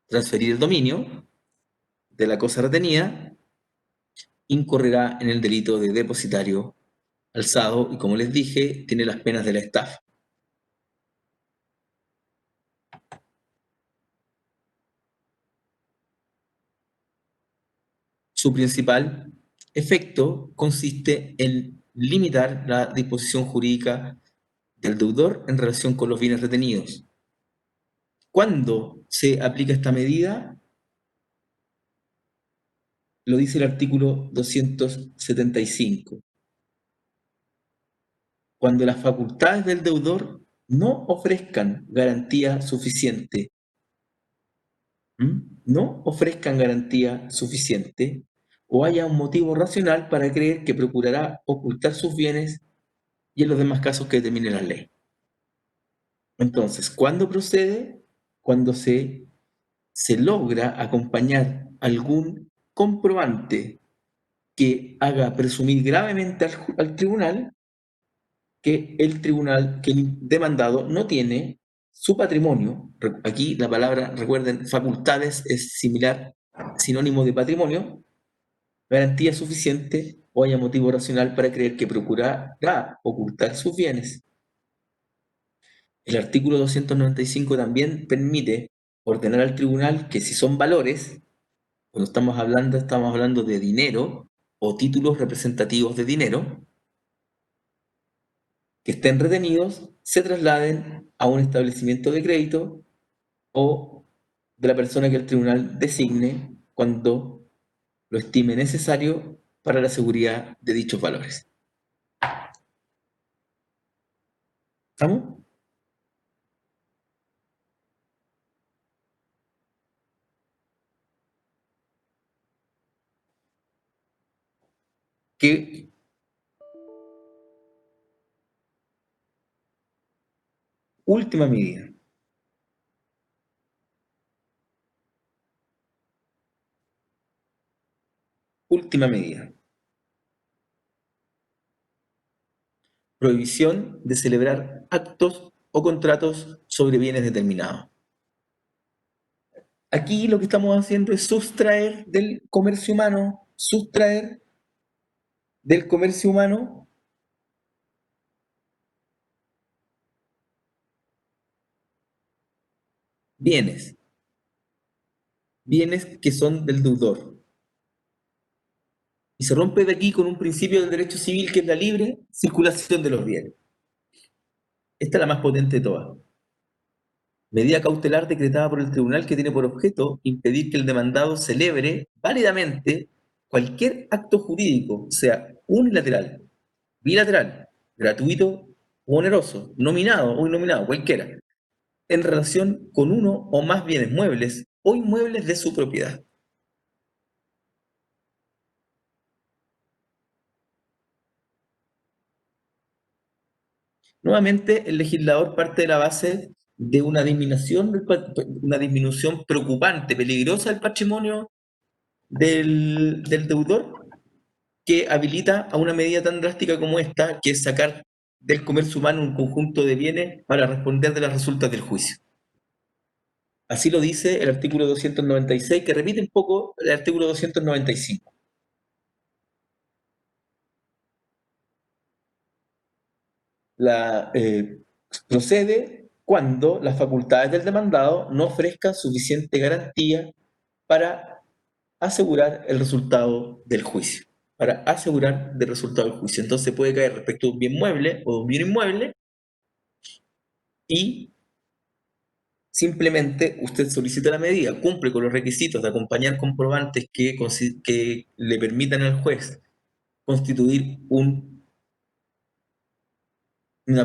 transferir el dominio de la cosa retenida, incorrerá en el delito de depositario alzado y, como les dije, tiene las penas de la estafa. Su principal efecto consiste en limitar la disposición jurídica del deudor en relación con los bienes retenidos. ¿Cuándo se aplica esta medida? Lo dice el artículo 275. Cuando las facultades del deudor no ofrezcan garantía suficiente, no ofrezcan garantía suficiente, o haya un motivo racional para creer que procurará ocultar sus bienes y en los demás casos que determine la ley. Entonces, ¿cuándo procede? Cuando se logra acompañar algún comprobante que haga presumir gravemente al tribunal que que el demandado no tiene su patrimonio. Aquí la palabra, recuerden, facultades es similar, sinónimo de patrimonio, garantía suficiente o haya motivo racional para creer que procurará ocultar sus bienes. El artículo 295 también permite ordenar al tribunal que si son valores, cuando estamos hablando de dinero o títulos representativos de dinero, que estén retenidos, se trasladen a un establecimiento de crédito o de la persona que el tribunal designe cuando lo estime necesario para la seguridad de dichos valores. ¿Estamos? ¿Qué última medida? Última medida. Prohibición de celebrar actos o contratos sobre bienes determinados. Aquí lo que estamos haciendo es sustraer del comercio humano bienes que son del deudor. Y se rompe de aquí con un principio del derecho civil que es la libre circulación de los bienes. Esta es la más potente de todas. Medida cautelar decretada por el tribunal que tiene por objeto impedir que el demandado celebre válidamente cualquier acto jurídico, sea unilateral, bilateral, gratuito o oneroso, nominado o innominado, cualquiera, en relación con uno o más bienes muebles o inmuebles de su propiedad. Nuevamente, el legislador parte de la base de una disminución preocupante, peligrosa del patrimonio del deudor, que habilita a una medida tan drástica como esta, que es sacar del comercio humano un conjunto de bienes para responder de las resultas del juicio. Así lo dice el artículo 296, que repite un poco el artículo 295. Procede cuando las facultades del demandado no ofrezcan suficiente garantía para asegurar el resultado del juicio. Entonces puede caer respecto de un bien mueble o de un bien inmueble y simplemente usted solicita la medida, cumple con los requisitos de acompañar comprobantes que le permitan al juez constituir una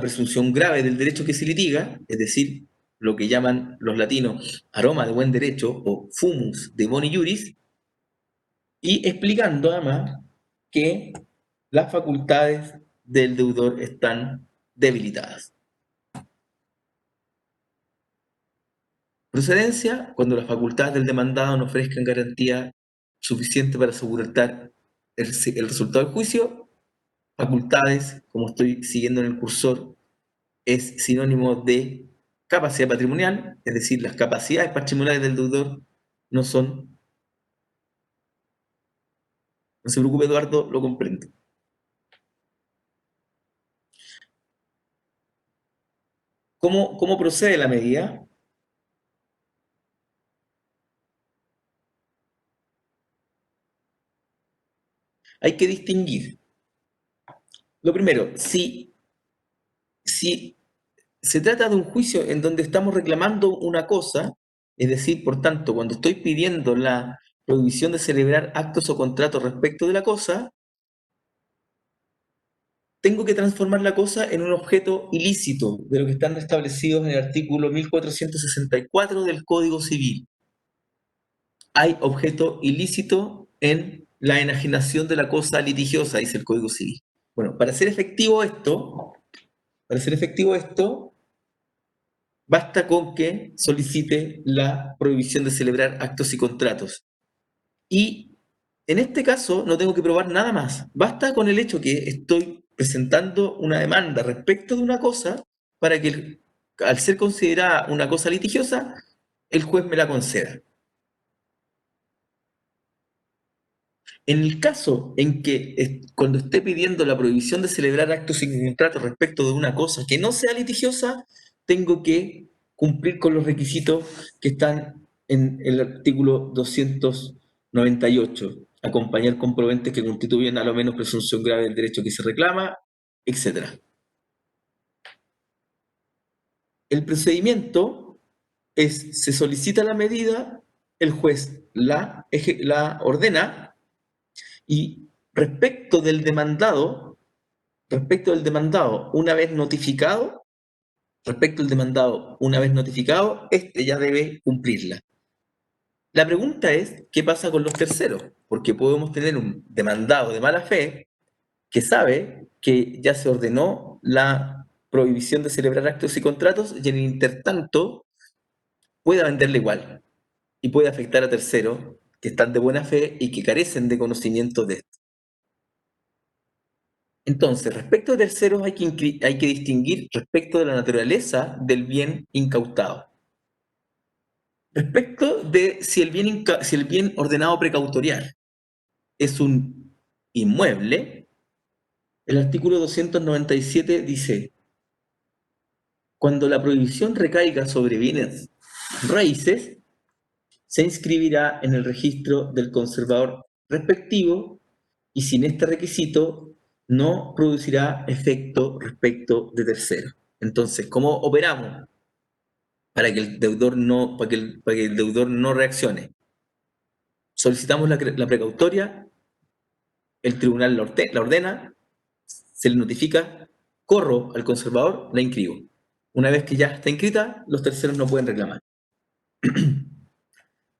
presunción grave del derecho que se litiga, es decir, lo que llaman los latinos aroma de buen derecho o fumus de boni iuris, y explicando además que las facultades del deudor están debilitadas. Procedencia, cuando las facultades del demandado no ofrezcan garantía suficiente para asegurar el resultado del juicio. Facultades, como estoy siguiendo en el cursor, es sinónimo de capacidad patrimonial, es decir, las capacidades patrimoniales del deudor no son... No se preocupe, Eduardo, lo comprendo. ¿Cómo procede la medida? Hay que distinguir. Lo primero, si se trata de un juicio en donde estamos reclamando una cosa, es decir, por tanto, cuando estoy pidiendo la prohibición de celebrar actos o contratos respecto de la cosa, tengo que transformar la cosa en un objeto ilícito de lo que están establecidos en el artículo 1464 del Código Civil. Hay objeto ilícito en la enajenación de la cosa litigiosa, dice el Código Civil. Bueno, para hacer efectivo esto, basta con que solicite la prohibición de celebrar actos y contratos. Y en este caso no tengo que probar nada más. Basta con el hecho que estoy presentando una demanda respecto de una cosa para que, al ser considerada una cosa litigiosa, el juez me la conceda. En el caso en que cuando esté pidiendo la prohibición de celebrar actos sin contrato respecto de una cosa que no sea litigiosa, tengo que cumplir con los requisitos que están en el artículo 298, acompañar comprobantes que constituyen a lo menos presunción grave del derecho que se reclama, etc. El procedimiento es, se solicita la medida, el juez la ordena y respecto del demandado, una vez notificado, este ya debe cumplirla. La pregunta es, ¿qué pasa con los terceros? Porque podemos tener un demandado de mala fe que sabe que ya se ordenó la prohibición de celebrar actos y contratos y en el intertanto pueda venderle igual y puede afectar a terceros que están de buena fe y que carecen de conocimiento de esto. Entonces, respecto de terceros hay que distinguir respecto de la naturaleza del bien incautado. Respecto de si el bien ordenado precautorial es un inmueble, el artículo 297 dice: cuando la prohibición recaiga sobre bienes raíces, se inscribirá en el registro del conservador respectivo y sin este requisito no producirá efecto respecto de terceros. Entonces, ¿cómo operamos para que el deudor no reaccione? Solicitamos la precautoria, el tribunal la ordena, se le notifica, corro al conservador, la inscribo. Una vez que ya está inscrita, los terceros no pueden reclamar.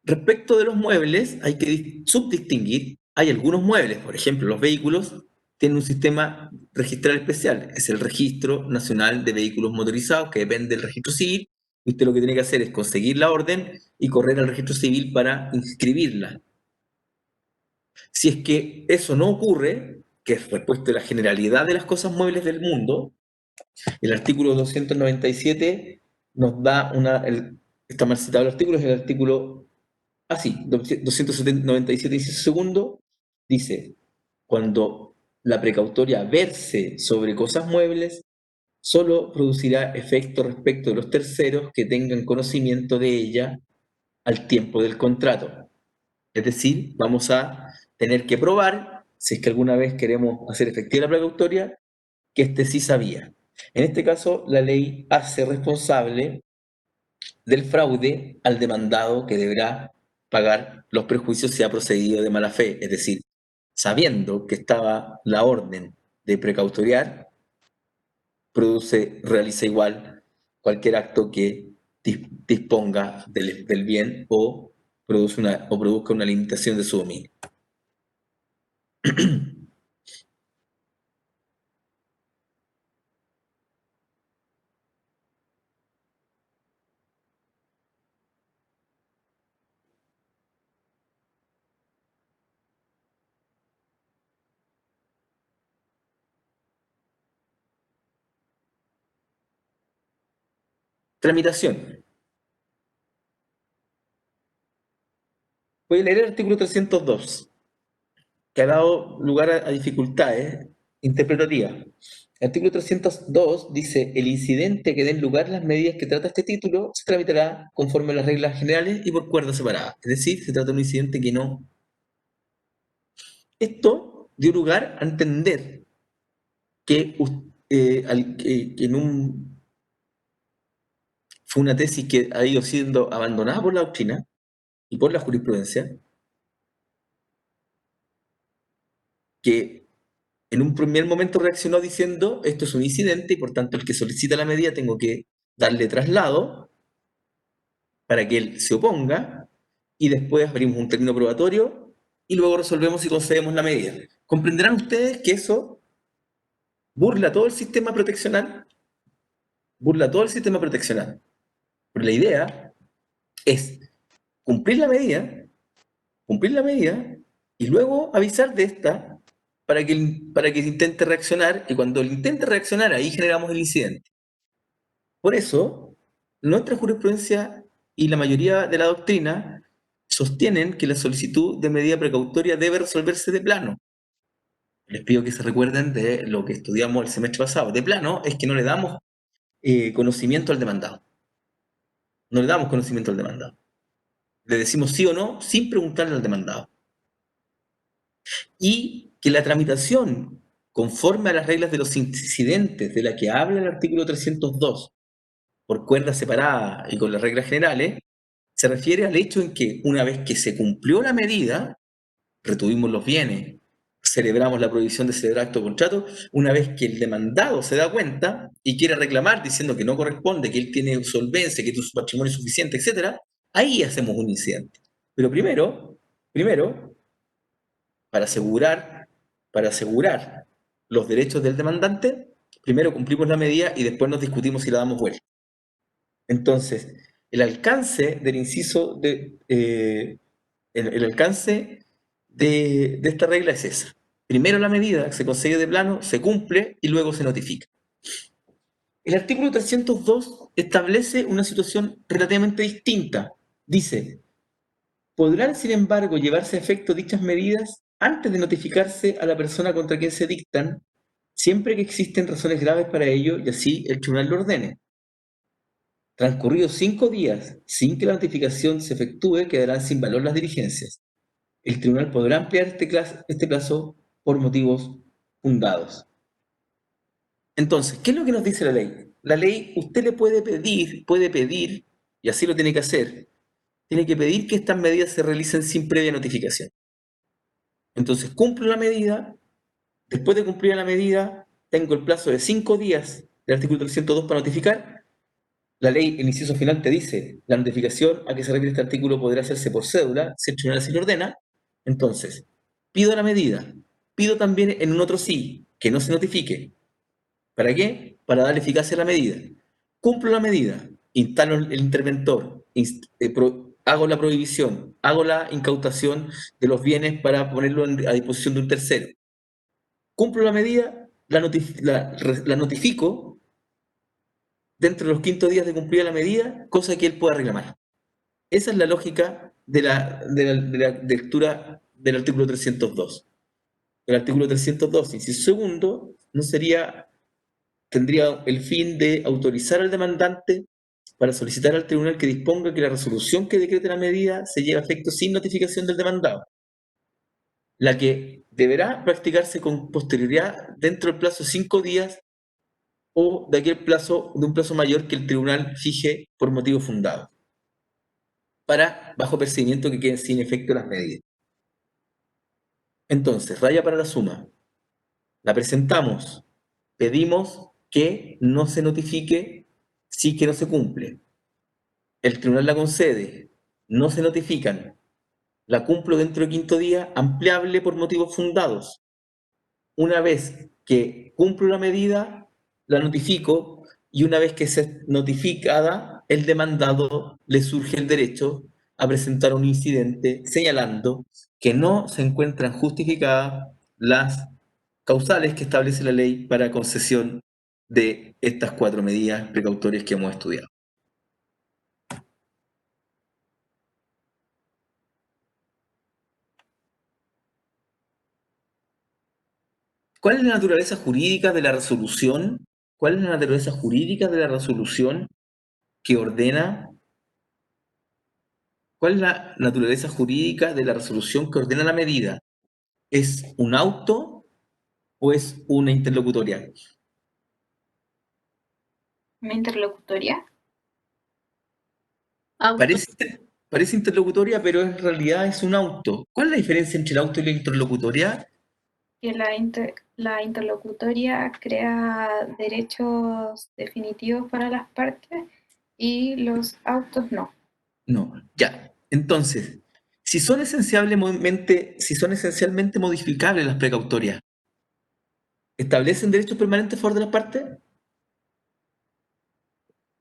Respecto de los muebles, hay que subdistinguir. Hay algunos muebles, por ejemplo, los vehículos tienen un sistema registral especial. Es el Registro Nacional de Vehículos Motorizados, que depende del registro civil. Y usted lo que tiene que hacer es conseguir la orden y correr al registro civil para inscribirla. Si es que eso no ocurre, que es respuesta a la generalidad de las cosas muebles del mundo, el artículo 297 nos da está mal citado el artículo, es el artículo 297, inciso segundo, dice: cuando la precautoria verse sobre cosas muebles, solo producirá efecto respecto de los terceros que tengan conocimiento de ella al tiempo del contrato. Es decir, vamos a tener que probar, si es que alguna vez queremos hacer efectiva la precautoria, que este sí sabía. En este caso, la ley hace responsable del fraude al demandado, que deberá pagar los prejuicios si ha procedido de mala fe, es decir, sabiendo que estaba la orden de precautoriar, realiza igual cualquier acto que disponga del bien o produzca una limitación de su dominio. Tramitación. Voy a leer el artículo 302, que ha dado lugar a dificultades interpretativas. El artículo 302 dice: el incidente que den lugar a las medidas que trata este título se tramitará conforme a las reglas generales y por cuerdas separadas. Es decir, se trata de un incidente que no... Esto dio lugar a entender que, fue una tesis que ha ido siendo abandonada por la doctrina y por la jurisprudencia, que en un primer momento reaccionó diciendo: esto es un incidente y por tanto el que solicita la medida tengo que darle traslado para que él se oponga y después abrimos un término probatorio y luego resolvemos si concedemos la medida. Comprenderán ustedes que eso burla todo el sistema proteccional, Pero la idea es cumplir la medida y luego avisar de esta para que intente reaccionar, y cuando él intente reaccionar, ahí generamos el incidente. Por eso, nuestra jurisprudencia y la mayoría de la doctrina sostienen que la solicitud de medida precautoria debe resolverse de plano. Les pido que se recuerden de lo que estudiamos el semestre pasado. De plano es que no le damos conocimiento al demandado. No le damos conocimiento al demandado. Le decimos sí o no sin preguntarle al demandado. Y que la tramitación, conforme a las reglas de los incidentes de la que habla el artículo 302, por cuerdas separadas y con las reglas generales, se refiere al hecho en que una vez que se cumplió la medida, retuvimos los bienes, celebramos la prohibición de celebrar acto de contrato, una vez que el demandado se da cuenta y quiere reclamar diciendo que no corresponde, que él tiene solvencia, que su patrimonio es suficiente, etc., ahí hacemos un incidente. Pero primero, para asegurar los derechos del demandante, primero cumplimos la medida y después nos discutimos si la damos vuelta. Entonces, el alcance del inciso el alcance de esta regla es esa. Primero la medida se consigue de plano, se cumple y luego se notifica. El artículo 302 establece una situación relativamente distinta. Dice, podrán, sin embargo, llevarse a efecto dichas medidas antes de notificarse a la persona contra quien se dictan, siempre que existen razones graves para ello y así el tribunal lo ordene. Transcurridos 5 días sin que la notificación se efectúe, quedarán sin valor las diligencias. El tribunal podrá ampliar este plazo por motivos fundados. Entonces, ¿qué es lo que nos dice la ley? La ley, usted le puede pedir, y así lo tiene que hacer, tiene que pedir que estas medidas se realicen sin previa notificación. Entonces, cumplo la medida, después de cumplir la medida, tengo el plazo de 5 días del artículo 302 para notificar. La ley, el inciso final te dice, la notificación a que se refiere este artículo podrá hacerse por cédula, si el tribunal así lo ordena. Entonces, pido la medida, pido también en un otro sí, que no se notifique. ¿Para qué? Para darle eficacia a la medida. Cumplo la medida, instalo el interventor, hago la prohibición, hago la incautación de los bienes para ponerlo a disposición de un tercero. Cumplo la medida, la notifico dentro de los 5 días de cumplir la medida, cosa que él pueda reclamar. Esa es la lógica de la lectura del artículo 302. El artículo 302, inciso segundo, tendría el fin de autorizar al demandante para solicitar al tribunal que disponga que la resolución que decrete la medida se lleve a efecto sin notificación del demandado, la que deberá practicarse con posterioridad dentro del plazo de 5 días o de un plazo mayor que el tribunal fije por motivo fundado, para bajo percibimiento que queden sin efecto las medidas. Entonces, raya para la suma. La presentamos, pedimos que no se notifique si que no se cumple. El tribunal la concede, no se notifican. La cumplo dentro del 5.º día, ampliable por motivos fundados. Una vez que cumplo la medida, la notifico y una vez que se notificada, el demandado le surge el derecho a presentar un incidente señalando que no se encuentran justificadas las causales que establece la ley para concesión de estas 4 medidas precautorias que hemos estudiado. ¿Cuál es la naturaleza jurídica de la resolución? ¿Cuál es la naturaleza jurídica de la resolución que ordena? ¿Cuál es la naturaleza jurídica de la resolución que ordena la medida? ¿Es un auto o es una interlocutoria? ¿Una interlocutoria? Auto. Parece interlocutoria, pero en realidad es un auto. ¿Cuál es la diferencia entre el auto y la interlocutoria? Que la interlocutoria crea derechos definitivos para las partes y los autos no. No, ya. Entonces, si son esencialmente modificables las precautorias, ¿establecen derechos permanentes a favor de las partes?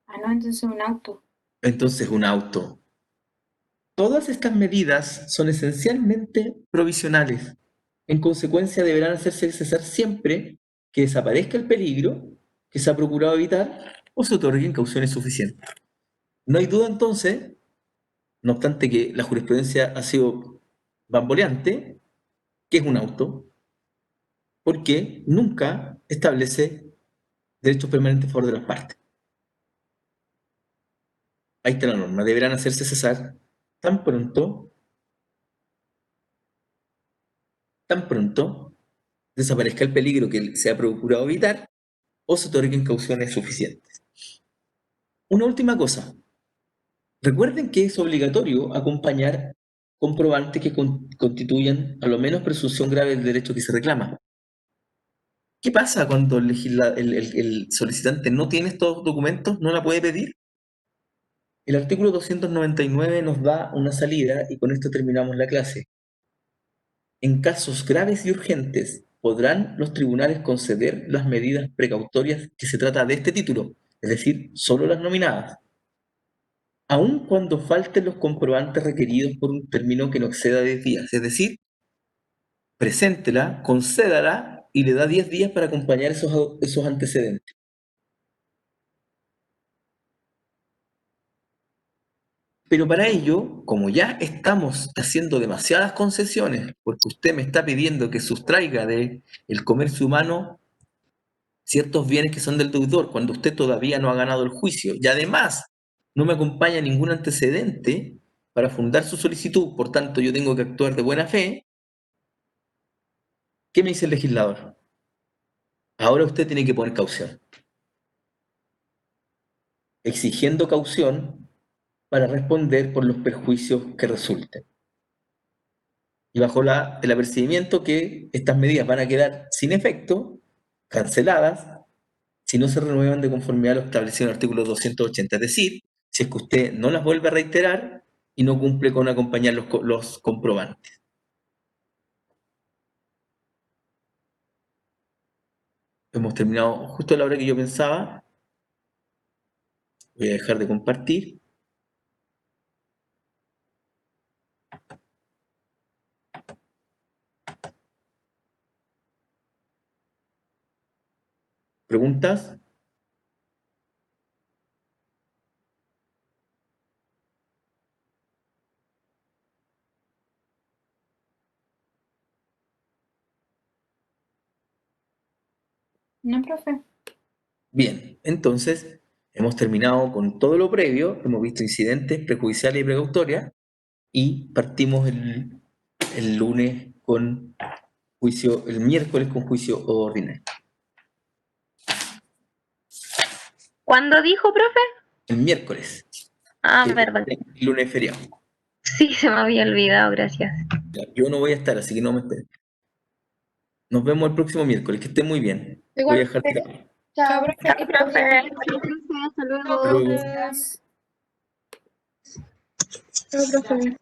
Ah, no, entonces un auto. Entonces, un auto. Todas estas medidas son esencialmente provisionales. En consecuencia, deberán hacerse cesar siempre que desaparezca el peligro que se ha procurado evitar o se otorguen cauciones suficientes. No hay duda entonces No obstante que la jurisprudencia ha sido bamboleante, ¿qué es un auto? Porque nunca establece derechos permanentes a favor de las partes. Ahí está la norma. Deberán hacerse cesar tan pronto desaparezca el peligro que se ha procurado evitar o se otorguen cauciones suficientes. Una última cosa. Recuerden que es obligatorio acompañar comprobantes que constituyan a lo menos presunción grave del derecho que se reclama. ¿Qué pasa cuando el solicitante no tiene estos documentos? ¿No la puede pedir? El artículo 299 nos da una salida y con esto terminamos la clase. En casos graves y urgentes, podrán los tribunales conceder las medidas precautorias que se trata de este título, es decir, solo las nominadas, aun cuando falten los comprobantes requeridos por un término que no exceda 10 días, es decir, preséntela, concédala y le da 10 días para acompañar esos antecedentes. Pero para ello, como ya estamos haciendo demasiadas concesiones, porque usted me está pidiendo que sustraiga del comercio humano ciertos bienes que son del deudor, cuando usted todavía no ha ganado el juicio, y además no me acompaña ningún antecedente para fundar su solicitud, por tanto yo tengo que actuar de buena fe, ¿qué me dice el legislador? Ahora usted tiene que poner caución. Exigiendo caución para responder por los perjuicios que resulten. Y bajo el apercibimiento que estas medidas van a quedar sin efecto, canceladas, si no se renuevan de conformidad a lo establecido en el artículo 280. Es decir, si es que usted no las vuelve a reiterar y no cumple con acompañar los comprobantes. Hemos terminado justo a la hora que yo pensaba. Voy a dejar de compartir. ¿Preguntas? No, profe. Bien, entonces hemos terminado con todo lo previo, hemos visto incidentes prejudiciales y precautorias y partimos el lunes con juicio, el miércoles con juicio ordinario. ¿Cuándo dijo, profe? El miércoles. Ah, que verdad. el lunes es feriado. Sí, se me había olvidado, gracias. Ya, yo no voy a estar, así que no me esperen. Nos vemos el próximo miércoles, que estén muy bien. Voy a dejar tirado. Chao, profe. Chao, profe. Hasta luego. Hasta luego. Adiós. Chao, profe.